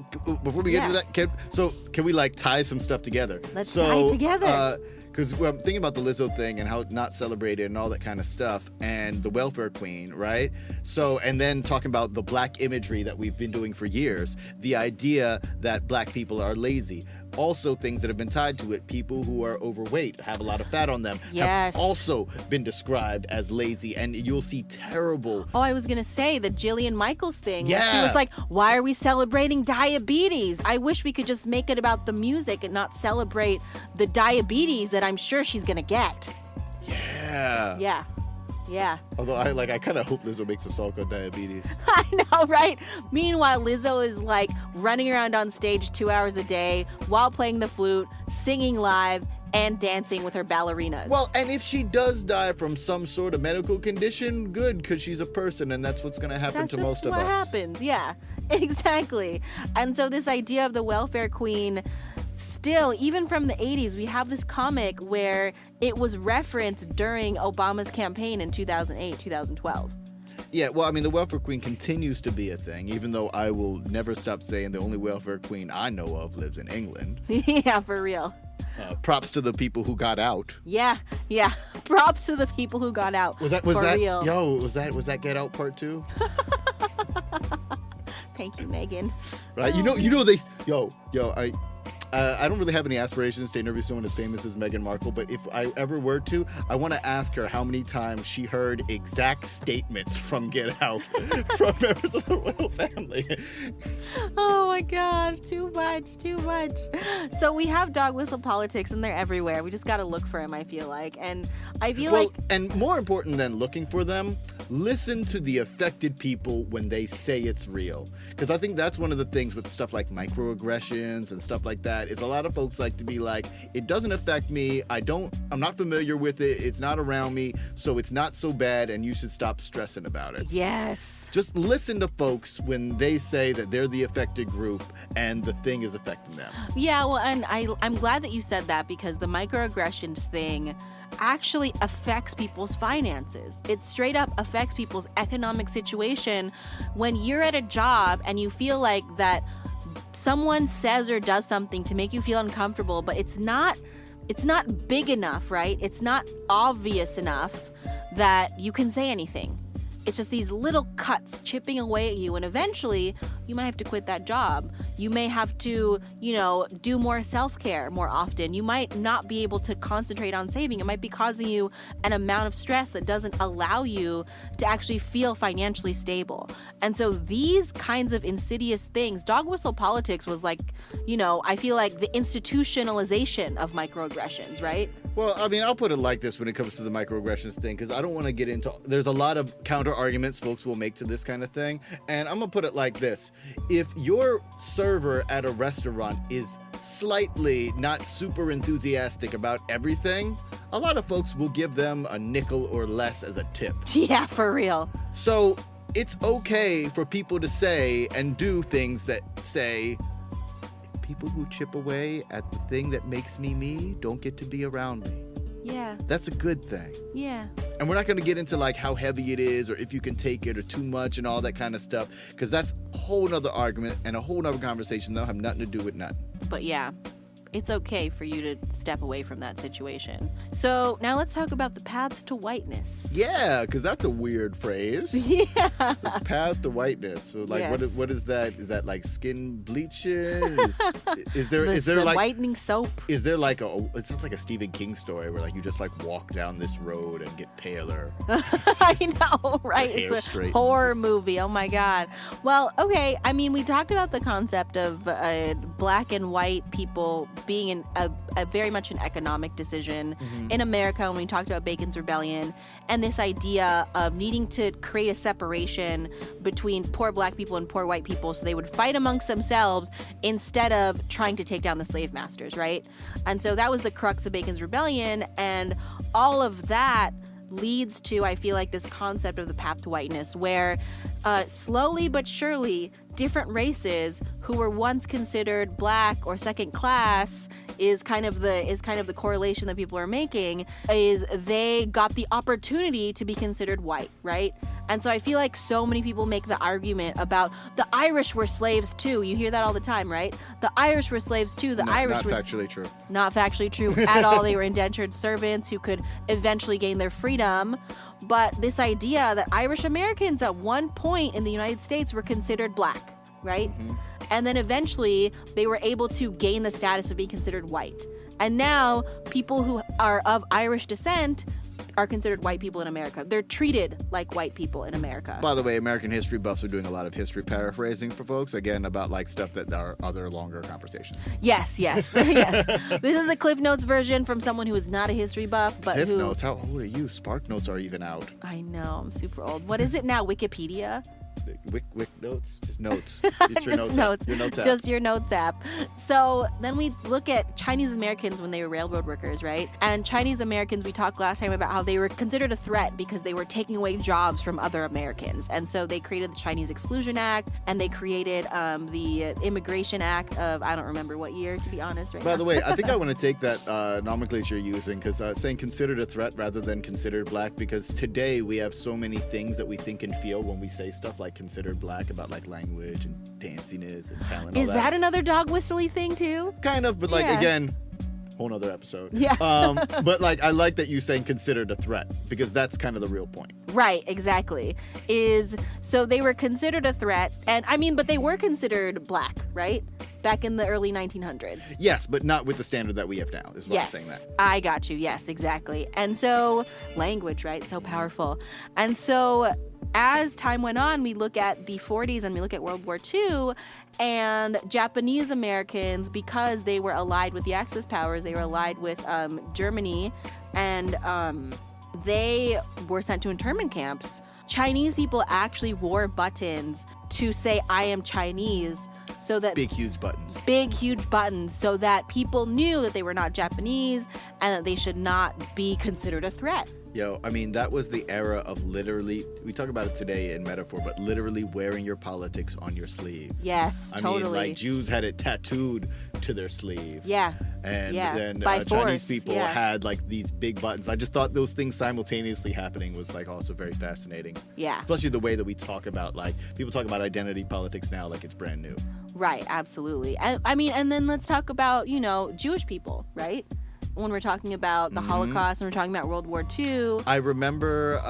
before we get into that, can we like tie some stuff together? Let's tie it together. Because I'm thinking about the Lizzo thing and how not celebrated and all that kind of stuff, and the welfare queen, right? So, and then talking about the black imagery that we've been doing for years, the idea that black people are lazy. Also, things that have been tied to it, people who are overweight, have a lot of fat on them, yes, have also been described as lazy, and you'll see terrible. Oh, I was going to say the Jillian Michaels thing. Yeah. She was like, why are we celebrating diabetes? I wish we could just make it about the music and not celebrate the diabetes that I'm sure she's going to get. Yeah. Yeah. Yeah. Although I kind of hope Lizzo makes a song called Diabetes. I know, right? Meanwhile, Lizzo is like running around on stage 2 hours a day while playing the flute, singing live, and dancing with her ballerinas. Well, and if she does die from some sort of medical condition, good, because she's a person, and that's what's going to happen to most of us. That's just what happens, yeah. Exactly. And so this idea of the welfare queen, still, even from the 80s, we have this comic where it was referenced during Obama's campaign in 2008, 2012. Yeah, well, I mean, the welfare queen continues to be a thing, even though I will never stop saying the only welfare queen I know of lives in England. Yeah, for real. Props to the people who got out. Yeah. Props to the people who got out. Was that real? Yo, was that Get Out Part 2? Thank you, Megan. Right? I don't really have any aspirations to interview someone as famous as Meghan Markle, but if I ever were to, I want to ask her how many times she heard exact statements from Get Out from members of the royal family. Oh my God, too much. So we have dog whistle politics and they're everywhere. We just got to look for them, I feel like. And I feel and more important than looking for them, listen to the affected people when they say it's real. Because I think that's one of the things with stuff like microaggressions and stuff like that, is a lot of folks like to be like, it doesn't affect me, I'm not familiar with it, it's not around me, so it's not so bad and you should stop stressing about it. Yes. Just listen to folks when they say that they're the affected group and the thing is affecting them. Yeah, well, and I'm glad that you said that, because the microaggressions thing actually affects people's finances. It straight up affects people's economic situation. When you're at a job and you feel like that someone says or does something to make you feel uncomfortable, but it's not big enough, right? It's not obvious enough that you can say anything. it's just these little cuts chipping away at you, and eventually you might have to quit that job. You may have to, do more self-care more often. You might not be able to concentrate on saving. It might be causing you an amount of stress that doesn't allow you to actually feel financially stable. And so these kinds of insidious things, dog whistle politics was like, I feel like the institutionalization of microaggressions, right? Well, I mean, I'll put it like this when it comes to the microaggressions thing, because I don't want to get into... There's a lot of counter arguments folks will make to this kind of thing, and I'm going to put it like this. If your server at a restaurant is slightly not super enthusiastic about everything, a lot of folks will give them a nickel or less as a tip. Yeah, for real. So it's okay for people to say and do things that say... People who chip away at the thing that makes me me don't get to be around me. Yeah. That's a good thing. Yeah. And we're not going to get into like how heavy it is or if you can take it or too much and all that kind of stuff, because that's a whole nother argument and a whole nother conversation that'll have nothing to do with nothing. But yeah, it's okay for you to step away from that situation. So now let's talk about the paths to whiteness. Yeah, because that's a weird phrase. Yeah. The path to whiteness. So like, Yes. what is that? Is that like skin bleaching? Is there The like whitening soap? Is there like it sounds like a Stephen King story where like you just like walk down this road and get paler. I know, right? hair It's a straightens. horror movie. Oh my God. Well, okay. I mean, we talked about the concept of black and white people being a very much an economic decision in America when we talked about Bacon's Rebellion, and this idea of needing to create a separation between poor black people and poor white people so they would fight amongst themselves instead of trying to take down the slave masters, right? And so that was the crux of Bacon's Rebellion, and all of that leads to, I feel like, this concept of the path to whiteness, where slowly but surely different races who were once considered black or second class is kind of the correlation that people are making, is they got the opportunity to be considered white, right? And so I feel like so many people make the argument about the Irish were slaves too. You hear that all the time, right? The Irish were slaves too. Not factually true. Not factually true at all. They were indentured servants who could eventually gain their freedom. But this idea that Irish Americans at one point in the United States were considered black, right? And then eventually they were able to gain the status of being considered white. And now people who are of Irish descent are considered white people in America. They're treated like white people in America. By the way, American history buffs are doing a lot of history paraphrasing for folks, again, about like stuff that are other longer conversations. Yes. Yes. This is the Cliff Notes version from someone who is not a history buff, but Cliff Notes? How old are you? Spark Notes are even out. I know, I'm super old. What is it now? Wikipedia? Wick Notes? Just notes. It's your Just notes. notes. Your notes app. Just your notes app. So then we look at Chinese Americans when they were railroad workers, right? And Chinese Americans, we talked last time about how they were considered a threat because they were taking away jobs from other Americans. And so they created the Chinese Exclusion Act, and they created the Immigration Act of, I don't remember what year, to be honest, right By now. the way, I think I want to take that nomenclature you're using, because saying considered a threat rather than considered black, because today we have so many things that we think and feel when we say stuff like considered black, about like language and danciness and talent. Is that another dog whistly thing too? Kind of, but like, Yeah. again, whole nother episode. Yeah. But like, I like that you saying considered a threat, because that's kind of the real point. Right, exactly. So they were considered a threat, and I mean, but they were considered black, right? Back in the early 1900s. Yes, but not with the standard that we have now, is why Yes, I'm saying that. I got you. Yes, exactly. And so language, right? So powerful. And so as time went on, we look at the 40s and we look at World War II, and Japanese Americans, because they were allied with the Axis powers, they were allied with Germany, and they were sent to internment camps. Chinese people actually wore buttons to say, "I am Chinese," so that Big, huge buttons. so that people knew that they were not Japanese and that they should not be considered a threat. Yo, I mean, that was the era of literally, we talk about it today in metaphor, but literally wearing your politics on your sleeve. Yes, totally. I mean, like, Jews had it tattooed to their sleeve. Yeah. And Yeah, then by Chinese force, people yeah. had like these big buttons. I just thought those things simultaneously happening was like also very fascinating. Yeah. Especially the way that we talk about, like, people talk about identity politics now like it's brand new. Right, absolutely. I mean, and then let's talk about, Jewish people, right? When we're talking about the Holocaust and we're talking about World War II. I remember,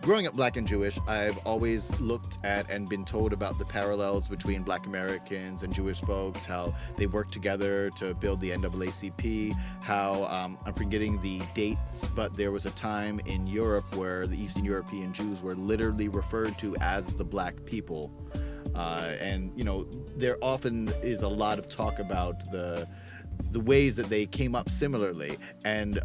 growing up black and Jewish, I've always looked at and been told about the parallels between black Americans and Jewish folks, how they worked together to build the NAACP, how, I'm forgetting the dates, but there was a time in Europe where the Eastern European Jews were literally referred to as the black people. And, you know, there often is a lot of talk about the ways that they came up similarly. And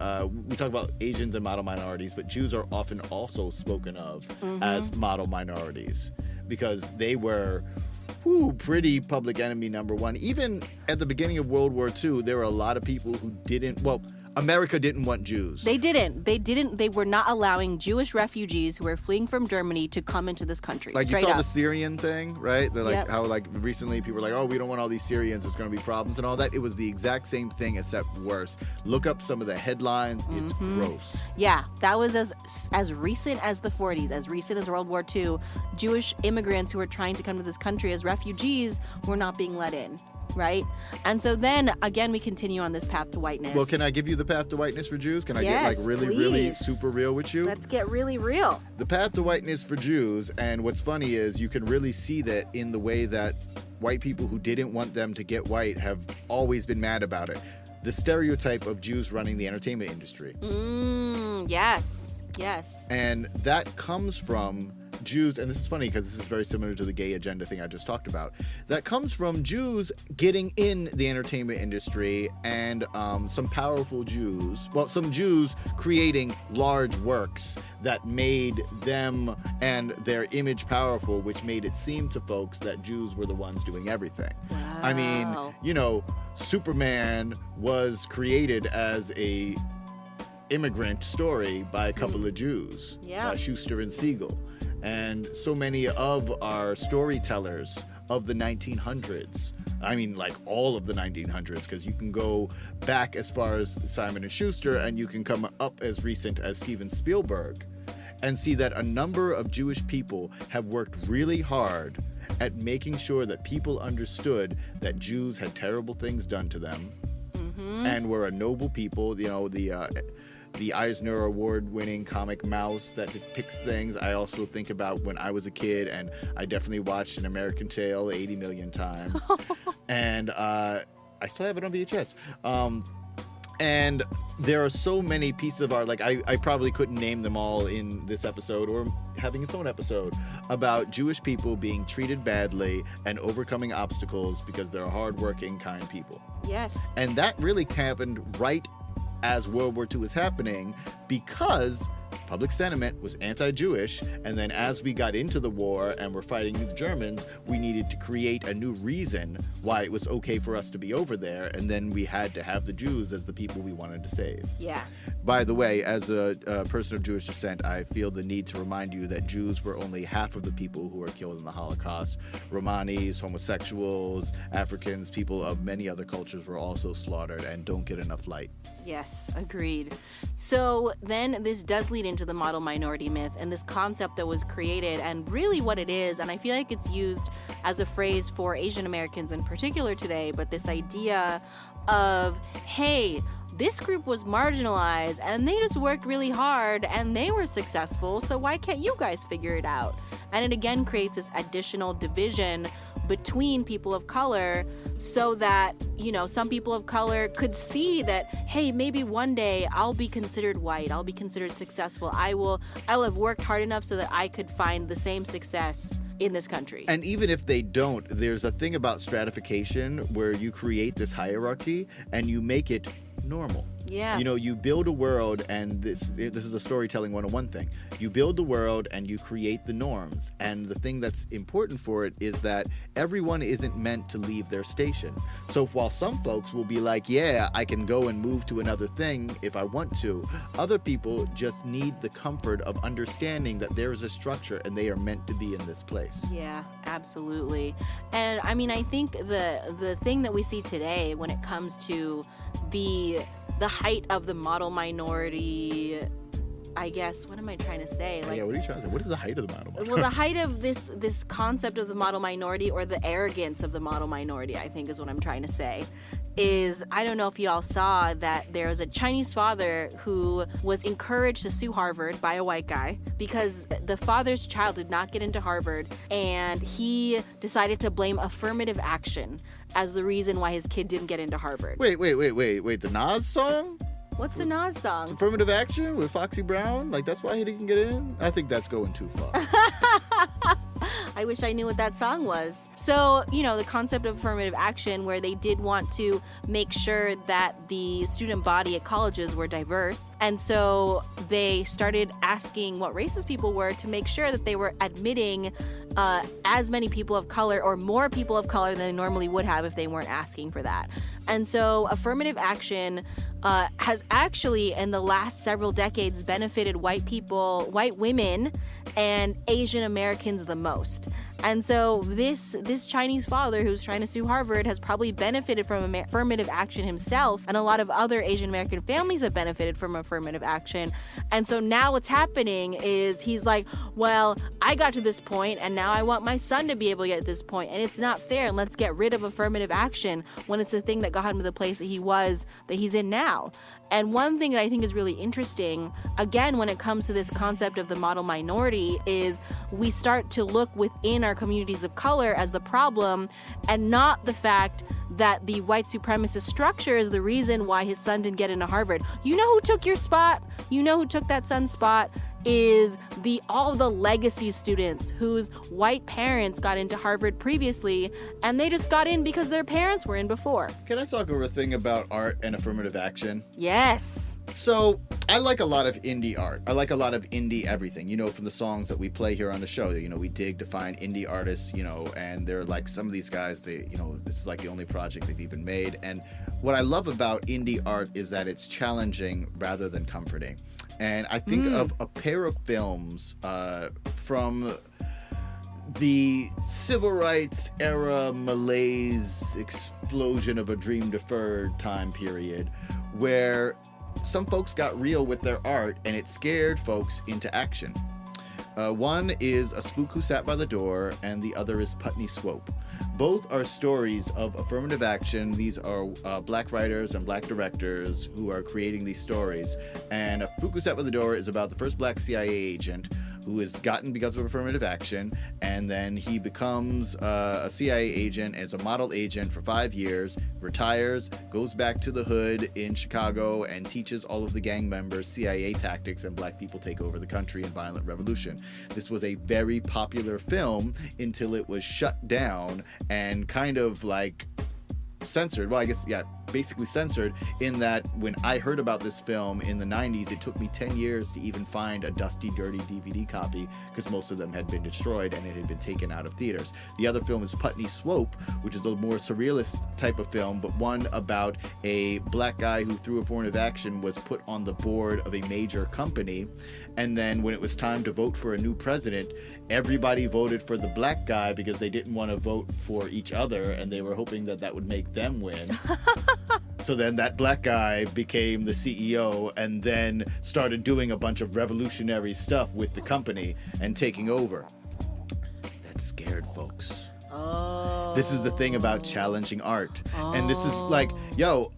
we talk about Asians and model minorities, but Jews are often also spoken of as model minorities because they were pretty public enemy number one. Even at the beginning of World War II, there were a lot of people who didn't, well, America didn't want Jews. They didn't. They were not allowing Jewish refugees who were fleeing from Germany to come into this country. Like straight you saw up. the Syrian thing, right? They're like how like recently people were like, oh, we don't want all these Syrians. There's going to be problems and all that. It was the exact same thing except worse. Look up some of the headlines. It's gross. Yeah, that was as recent as the 40s, as recent as World War II. Jewish immigrants who were trying to come to this country as refugees were not being let in. Right? And so then, again, we continue on this path to whiteness. Well, can I give you the path to whiteness for Jews? Can I get like really, please. really super real with you? Let's get really real. The path to whiteness for Jews, and what's funny is you can really see that in the way that white people who didn't want them to get white have always been mad about it. The stereotype of Jews running the entertainment industry. Yes. And that comes from Jews, and this is funny because this is very similar to the gay agenda thing I just talked about. That comes from Jews getting in the entertainment industry and some powerful Jews, some Jews creating large works that made them and their image powerful, which made it seem to folks that Jews were the ones doing everything. Wow. I mean, you know, Superman was created as a immigrant story by a couple of Jews, by Schuster and Siegel. And so many of our storytellers of the 1900s, I mean like all of the 1900s, because you can go back as far as Simon and Schuster and you can come up as recent as Steven Spielberg and see that a number of Jewish people have worked really hard at making sure that people understood that Jews had terrible things done to them and were a noble people. You know, the Eisner Award-winning comic Mouse that depicts things. I also think about when I was a kid, and I definitely watched An American Tale 80 million times. And I still have it on VHS. And there are so many pieces of art, like I probably couldn't name them all in this episode or having its own episode, about Jewish people being treated badly and overcoming obstacles because they're hardworking, kind people. Yes. And that really happened right as World War II was happening because public sentiment was anti-Jewish, and then as we got into the war and were fighting the Germans, we needed to create a new reason why it was okay for us to be over there, and then we had to have the Jews as the people we wanted to save. Yeah. By the way, as a person of Jewish descent, I feel the need to remind you that Jews were only half of the people who were killed in the Holocaust. Romanis, homosexuals, Africans, people of many other cultures were also slaughtered and don't get enough light. Yes, agreed. So then this does lead into the model minority myth and this concept that was created and really what it is, and I feel like it's used as a phrase for Asian Americans in particular today, but this idea of, hey, this group was marginalized and they just worked really hard and they were successful, so why can't you guys figure it out? And it again creates this additional division between people of color so that, you know, some people of color could see that, hey, maybe one day I'll be considered white, I'll be considered successful, I will have worked hard enough so that I could find the same success in this country. And even if they don't, there's a thing about stratification where you create this hierarchy and you make it normal. Yeah. You know, you build a world, and this is a storytelling 101 thing. You build the world and you create the norms. And the thing that's important for it is that everyone isn't meant to leave their station. So while some folks will be like, yeah, I can go and move to another thing if I want to, other people just need the comfort of understanding that there is a structure and they are meant to be in this place. Yeah, absolutely. And I mean, I think the thing that we see today when it comes to the height of the model minority, I guess, what am I trying to say? Like, yeah, what are you trying to say? What is the height of the model minority? Well, the height of this concept of the model minority, or the arrogance of the model minority, I think is what I'm trying to say, is, I don't know if you all saw that there was a Chinese father who was encouraged to sue Harvard by a white guy because the father's child did not get into Harvard, and he decided to blame affirmative action as the reason why his kid didn't get into Harvard. Wait, the Nas song? What's the Nas song? Affirmative Action with Foxy Brown? Like, that's why he didn't get in? I think that's going too far. I wish I knew what that song was. So, the concept of affirmative action, where they did want to make sure that the student body at colleges were diverse. And so they started asking what races people were to make sure that they were admitting as many people of color or more people of color than they normally would have if they weren't asking for that. And so affirmative action has actually, in the last several decades, benefited white people, white women, and Asian Americans the most. And so this Chinese father who's trying to sue Harvard has probably benefited from affirmative action himself, and a lot of other Asian American families have benefited from affirmative action. And so now what's happening is he's like, well, I got to this point, and now I want my son to be able to get to this point, and it's not fair, and let's get rid of affirmative action when it's the thing that got him to the place that he's in now. And one thing that I think is really interesting, again, when it comes to this concept of the model minority, is we start to look within our communities of color as the problem, and not the fact that the white supremacist structure is the reason why his son didn't get into Harvard. You know who took your spot? You know who took that son's spot? Is all the legacy students whose white parents got into Harvard previously, and they just got in because their parents were in before. Can I talk over a thing about art and affirmative action? Yes. So I like a lot of indie art. I like a lot of indie everything, from the songs that we play here on the show. We dig to find indie artists, and they're like, some of these guys, this is like the only project they've even made. And what I love about indie art is that it's challenging rather than comforting. And I think of a pair of films from the civil rights era malaise explosion of a dream deferred time period, where some folks got real with their art and it scared folks into action. One is A Spook Who Sat by the Door, and the other is Putney Swope. Both are stories of affirmative action. These are black writers and black directors who are creating these stories. And A Spook Who Sat by the Door is about the first black CIA agent who is gotten because of affirmative action, and then he becomes a CIA agent and is a model agent for 5 years, retires, goes back to the hood in Chicago, and teaches all of the gang members CIA tactics, and black people take over the country in violent revolution. This was a very popular film until it was shut down and kind of like censored. Well, I guess, yeah, basically censored, in that when I heard about this film in the 90s, it took me 10 years to even find a dusty, dirty DVD copy, because most of them had been destroyed and it had been taken out of theaters. The other film is Putney Swope, which is a more surrealist type of film, but one about a black guy who, through affirmative action, was put on the board of a major company, and then when it was time to vote for a new president, everybody voted for the black guy because they didn't want to vote for each other, and they were hoping that that would make them win. So then that black guy became the CEO and then started doing a bunch of revolutionary stuff with the company and taking over. That scared folks. Oh. This is the thing about challenging art. And this is like,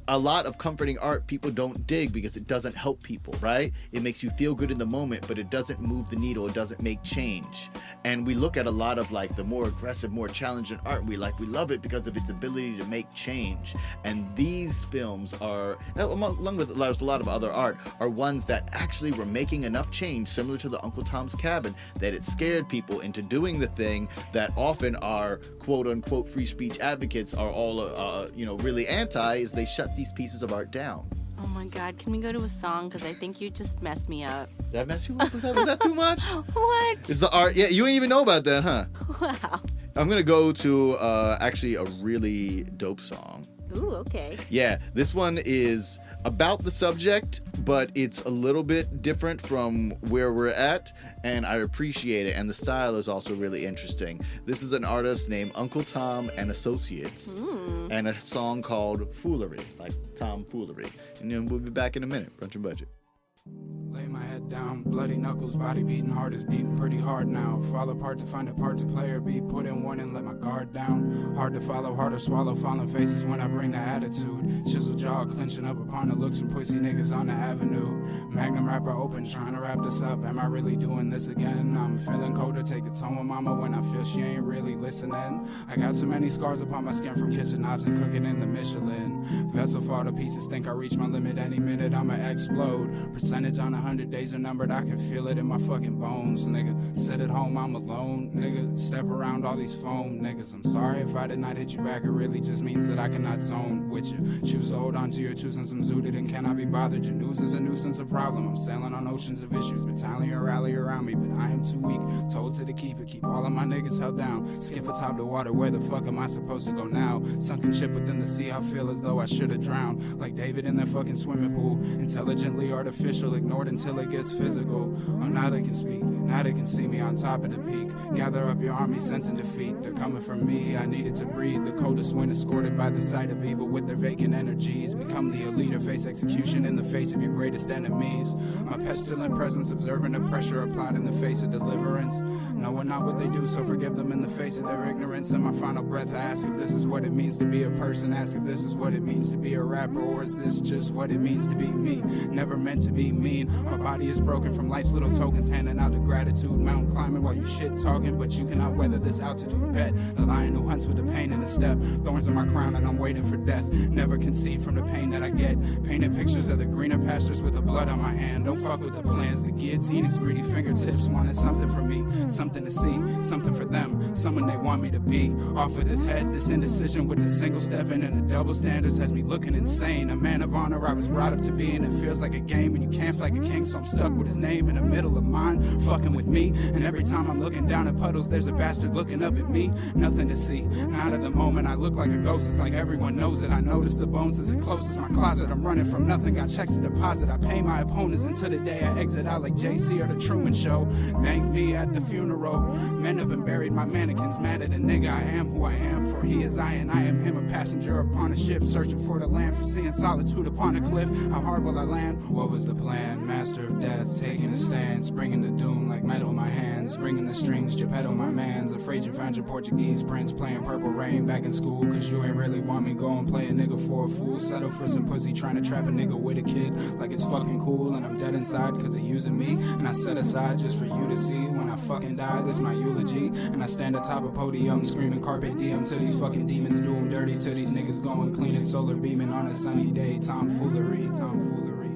a lot of comforting art people don't dig because it doesn't help people, right? It makes you feel good in the moment, but it doesn't move the needle. It doesn't make change. And we look at a lot of like the more aggressive, more challenging art, and we love it because of its ability to make change. And these films are, along with a lot of other art, are ones that actually were making enough change, similar to the Uncle Tom's Cabin, that it scared people into doing the thing that often our quote-unquote free speech advocates are all, really anti, is they shut these pieces of art down. Oh my God, can we go to a song? Because I think you just messed me up. Did I mess you up? Was that too much? What? Is the art? Yeah, you ain't even know about that, huh? Wow. I'm gonna go to actually a really dope song. Ooh, okay. Yeah, this one is about the subject, but it's a little bit different from where we're at, and I appreciate it, and the style is also really interesting. This is an artist named Uncle Tom and Associates, and a song called Foolery, like Tom Foolery. And then we'll be back in a minute. Brunch and Budget. Lay my head get down. Bloody knuckles, body beating hard is beating pretty hard now. Fall apart to find a part to play or be put in one and let my guard down. Hard to follow, hard to swallow, falling faces when I bring the attitude. Chisel jaw clenching up upon the looks from pussy niggas on the avenue. Magnum rapper open, trying to wrap this up. Am I really doing this again? I'm feeling colder, take it home with mama when I feel she ain't really listening. I got so many scars upon my skin from kitchen knobs and cooking in the Michelin. Vessel fall to pieces, think I reach my limit any minute, I'ma explode. Percentage on 100 days are numbered, I can feel it in my fucking bones. Nigga, sit at home, I'm alone. Nigga, step around all these phone niggas. I'm sorry if I did not hit you back, it really just means that I cannot zone with you. Choose to hold on to your two since I'm zooted and cannot be bothered. Your news is a nuisance, a problem. I'm sailing on oceans of issues, battalion rally around me, but I am too weak. Told to the keeper, keep all of my niggas held down. Skip atop the water, where the fuck am I supposed to go now? Sunken ship within the sea, I feel as though I should have drowned. Like David in that fucking swimming pool. Intelligently artificial, ignored until it gets physical. Oh, now they can speak, now they can see me on top of the peak. Gather up your army, sensing defeat. They're coming for me, I needed to breathe. The coldest wind escorted by the sight of evil with their vacant energies. Become the elite or face execution in the face of your greatest enemies. My pestilent presence, observing the pressure applied in the face of deliverance. Knowing not what they do, so forgive them in the face of their ignorance. In my final breath, I ask if this is what it means to be a person. Ask if this is what it means to be a rapper, or is this just what it means to be me? Never meant to be mean. My body is broken from life's little tokens, handing out the gratitude. Mountain climbing while you shit talking, but you cannot weather this altitude. Bet the lion who hunts with the pain in the step. Thorns in my crown and I'm waiting for death. Never concede from the pain that I get. Painted pictures of the greener pastures with the blood on my hand. Don't fuck with the plans. The guillotine is greedy fingertips wanting something for me, something to see, something for them, someone they want me to be. Off of this head, this indecision with the single stepping and the double standards has me looking insane. A man of honor I was brought up to be, and it feels like a game and you can't flag a king, so I'm stuck with his name in the middle of mine, fucking with me. And every time I'm looking down at puddles, there's a bastard looking up at me. Nothing to see, not at the moment. I look like a ghost, it's like everyone knows it. I notice the bones as it closes my closet. I'm running from nothing, got checks to deposit. I pay my opponents until the day I exit out like JC or the Truman Show. Thank me at the funeral. Men have been buried, my mannequins mad at a nigga. I am who I am, for he is I and I am him. A passenger upon a ship, searching for the land, for seeing solitude upon a cliff. How hard will I land? What was the plan? Master of death, taking a stance, bringing the doom like metal in my hands, bringing the strings, Geppetto my mans. Afraid you found your Portuguese prince playing Purple Rain back in school, cause you ain't really want me. Go and play a nigga for a fool. Settle for some pussy, trying to trap a nigga with a kid like it's fucking cool. And I'm dead inside cause they're using me, and I set aside just for you to see. When I fucking die, this my eulogy, and I stand atop a podium screaming carpe diem to these fucking demons. Do them dirty to these niggas going clean and solar beaming on a sunny day. Tomfoolery, tomfoolery.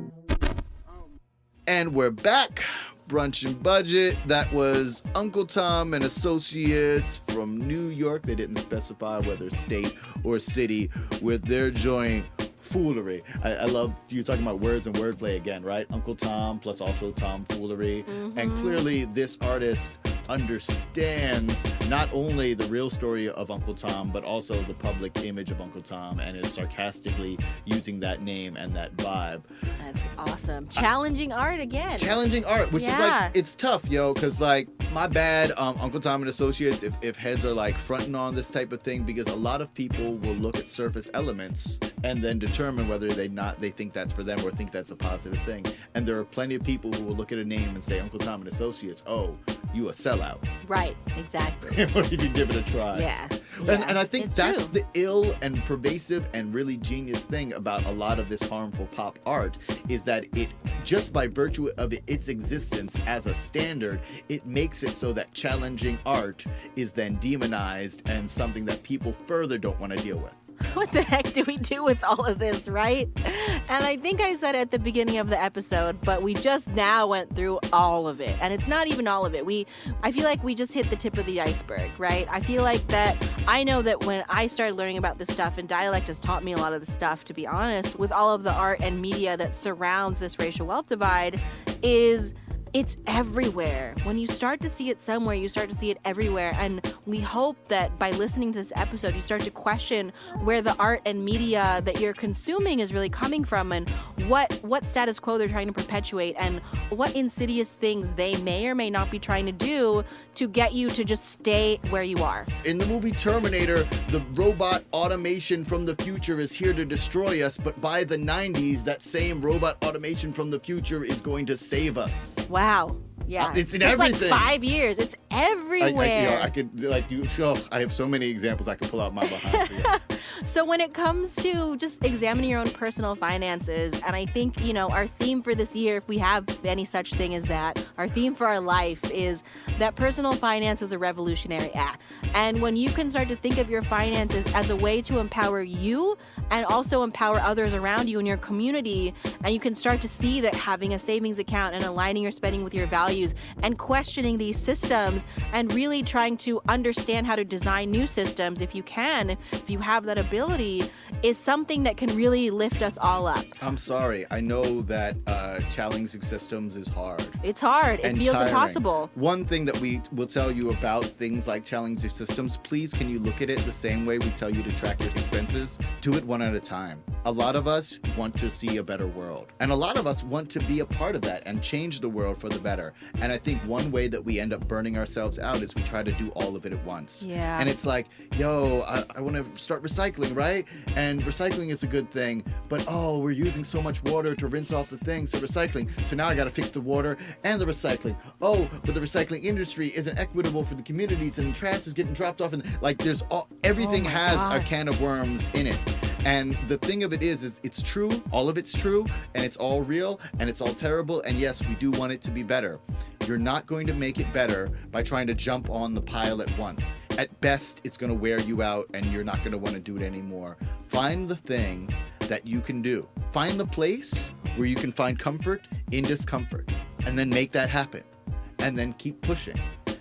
And we're back. Brunch and Budget. That was Uncle Tom and Associates from New York. They didn't specify whether state or city with their joint Foolery. I love you talking about words and wordplay again, right? Uncle Tom plus also tomfoolery. Mm-hmm. And clearly this artist understands not only the real story of Uncle Tom, but also the public image of Uncle Tom, and is sarcastically using that name and that vibe. That's awesome. Challenging art again. Challenging art, which is like, it's tough, yo, because like, my bad, Uncle Tom and Associates, if heads are like fronting on this type of thing, because a lot of people will look at surface elements and then determine whether they think that's for them or think that's a positive thing. And there are plenty of people who will look at a name and say, Uncle Tom and Associates, oh, you a sellout. Right, exactly. What if you give it a try? Yeah. And I think that's true. the ill and pervasive and really genius thing about a lot of this harmful pop art, is that it, just by virtue of its existence as a standard, it makes it so that challenging art is then demonized and something that people further don't want to deal with. What the heck do we do with all of this, right? And I think I said at the beginning of the episode, but we just now went through all of it. And it's not even all of it. I feel like we just hit the tip of the iceberg, right? I feel like that I know that when I started learning about this stuff, and Dyalekt has taught me a lot of the stuff, to be honest, with all of the art and media that surrounds this racial wealth divide, is it's everywhere. When you start to see it somewhere, you start to see it everywhere. And we hope that by listening to this episode, you start to question where the art and media that you're consuming is really coming from, and what status quo they're trying to perpetuate, and what insidious things they may or may not be trying to do to get you to just stay where you are. In the movie Terminator, the robot automation from the future is here to destroy us, but by the 90s, that same robot automation from the future is going to save us. Wow. Yeah. It's in just everything. Like 5 years. It's everywhere. I have so many examples I could pull out my behind. So when it comes to just examining your own personal finances, and I think, our theme for this year, if we have any such thing as that, our theme for our life is that personal finance is a revolutionary act. And when you can start to think of your finances as a way to empower you and also empower others around you in your community, and you can start to see that having a savings account and aligning your spending with your values and questioning these systems and really trying to understand how to design new systems, if you have that ability, is something that can really lift us all up. I'm sorry. I know that challenging systems is hard. It's hard. It feels tiring. Impossible. One thing that we will tell you about things like challenging systems, please can you look at it the same way we tell you to track your expenses? Do it one at a time. A lot of us want to see a better world. And a lot of us want to be a part of that and change the world for the better. And I think one way that we end up burning ourselves out is we try to do all of it at once. Yeah. And it's like, I want to start recycling, right? And recycling is a good thing, but we're using so much water to rinse off the thing, so recycling. So now I got to fix the water and the recycling. But the recycling industry isn't equitable for the communities, and trash is getting dropped off, and everything has a can of worms in it. And the thing of it is it's true, all of it's true, and it's all real, and it's all terrible, and yes, we do want it to be better. You're not going to make it better by trying to jump on the pile at once. At best, it's going to wear you out, and you're not going to want to do it anymore. Find the thing that you can do. Find the place where you can find comfort in discomfort, and then make that happen, and then keep pushing.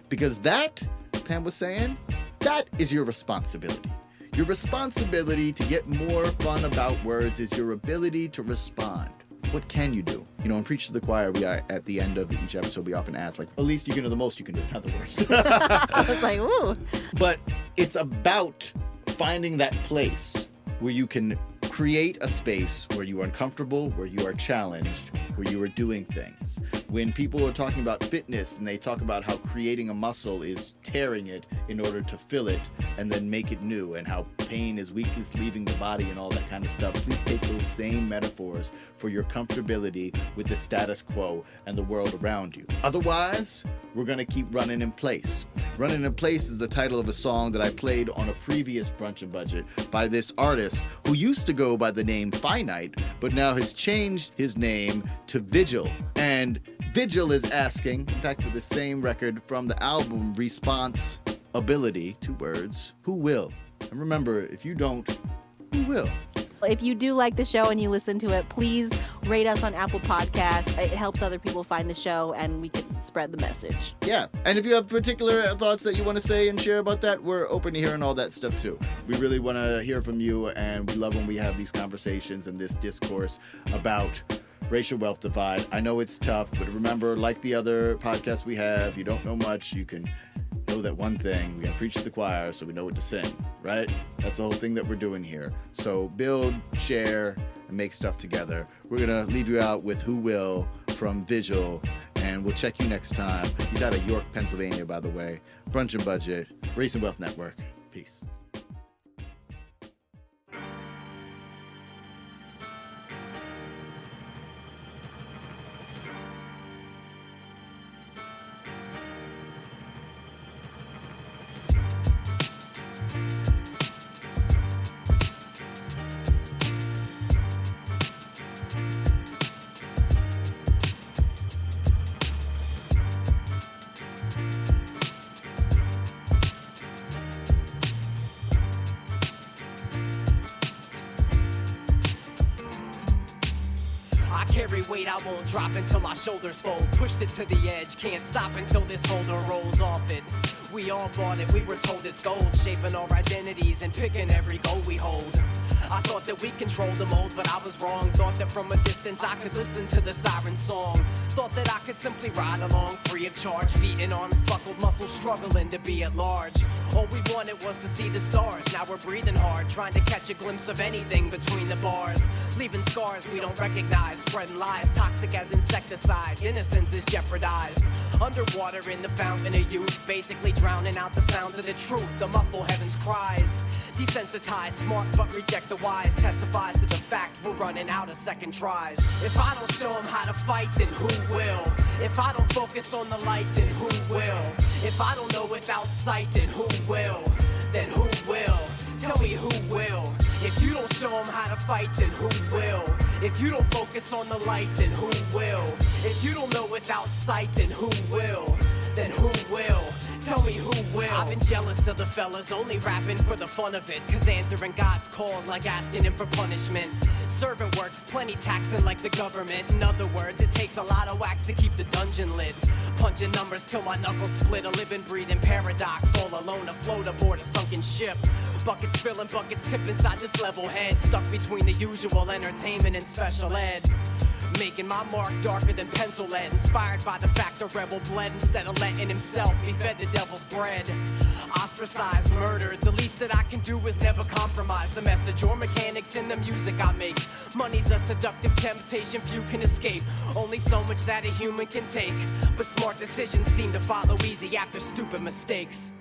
Because that, as Pam was saying, that is your responsibility. Your responsibility to get more fun about words is your ability to respond. What can you do? In Preach to the Choir, we are at the end of each episode, we often ask, at least you can do the most you can do, not the worst. I was like, ooh. But it's about finding that place where you can create a space where you are uncomfortable, where you are challenged, where you are doing things. When people are talking about fitness and they talk about how creating a muscle is tearing it in order to fill it and then make it new, and how pain is weakness leaving the body and all that kind of stuff, please take those same metaphors for your comfortability with the status quo and the world around you. Otherwise, we're going to keep running in place. Running in Place is the title of a song that I played on a previous Brunch and Budget by this artist who used to go by the name Finite, but now has changed his name to Vigil. And Vigil is asking, in fact, for the same record from the album Responsibility, 2 words, who will? And remember, if you don't, who will? If you do like the show and you listen to it, please rate us on Apple Podcasts. It helps other people find the show, and we can spread the message. Yeah, and if you have particular thoughts that you want to say and share about that, we're open to hearing all that stuff too. We really want to hear from you, and we love when we have these conversations and this discourse about racial wealth divide. I know it's tough, but remember, like the other podcasts we have, you don't know much, you can know that one thing. We gotta preach to the choir so we know what to sing, right? That's the whole thing that we're doing here. So build, share, and make stuff together. We're gonna leave you out with Who Will from Vigil, and we'll check you next time. He's out of York, Pennsylvania, by the way. Brunch and Budget, Race and Wealth Network. Peace. Carry weight I won't drop until my shoulders fold. Pushed it to the edge, can't stop until this boulder rolls off it. We all bought it, we were told it's gold, shaping our identities and picking every goal we hold. I thought that we controlled the mold, but I was wrong. Thought that from a distance I could listen to the siren song. Thought that I could simply ride along free of charge. Feet and arms buckled, muscles struggling to be at large. All we wanted was to see the stars. Now we're breathing hard, trying to catch a glimpse of anything between the bars. Leaving scars we don't recognize, spreading lies toxic as insecticides. Innocence is jeopardized. Underwater in the fountain of youth, basically drowning out the sounds of the truth. The muffle heaven's cries. Desensitized, smart but reject the wise. Testifies to the fact we're running out of second tries. If I don't show them how to fight, then who will? If I don't focus on the light, then who will? If I don't know without sight, then who will? Then who will? Tell me who will? If you don't show them how to fight, then who will? If you don't focus on the light, then who will? If you don't know without sight, then who will? Then who will? Tell me who will. I've been jealous of the fellas only rapping for the fun of it. Cause answering God's calls like asking him for punishment. Servant works plenty taxing like the government. In other words, it takes a lot of wax to keep the dungeon lit. Punching numbers till my knuckles split. A living, breathing paradox. All alone afloat aboard a sunken ship. Buckets filling, buckets tip inside this level head. Stuck between the usual entertainment and special ed. Making my mark darker than pencil lead. Inspired by the fact a rebel bled instead of letting himself be fed the devil's bread. Ostracized, murdered. The least that I can do is never compromise the message or mechanics in the music I make. Money's a seductive temptation few can escape. Only so much that a human can take. But smart decisions seem to follow easy after stupid mistakes.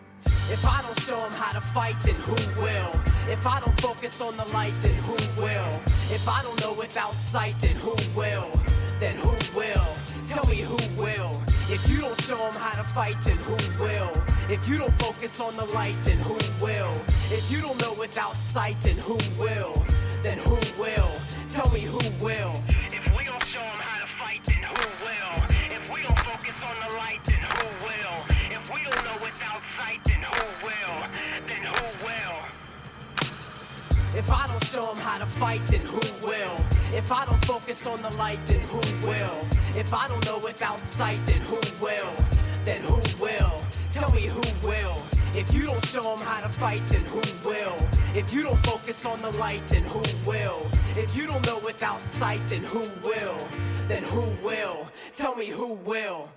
If I don't show them how to fight, then who will? If I don't focus on the light, then who will? If I don't know without sight, then who will? Then who will? Tell me who will? If you don't show them how to fight, then who will? If you don't focus on the light, then who will? If you don't know without sight, then who will? Then who will? Tell me who will? If we don't show them how to fight, then who will? If we don't focus on the light, then who will? If we don't know without sight, then who will? Then who will? If I don't show them how to fight, then who will? If I don't focus on the light, then who will? If I don't know without sight, then who will? Then who will? Tell me who will? If you don't show them how to fight, then who will? If you don't focus on the light, then who will? If you don't know without sight, then who will? Then who will? Tell me who will?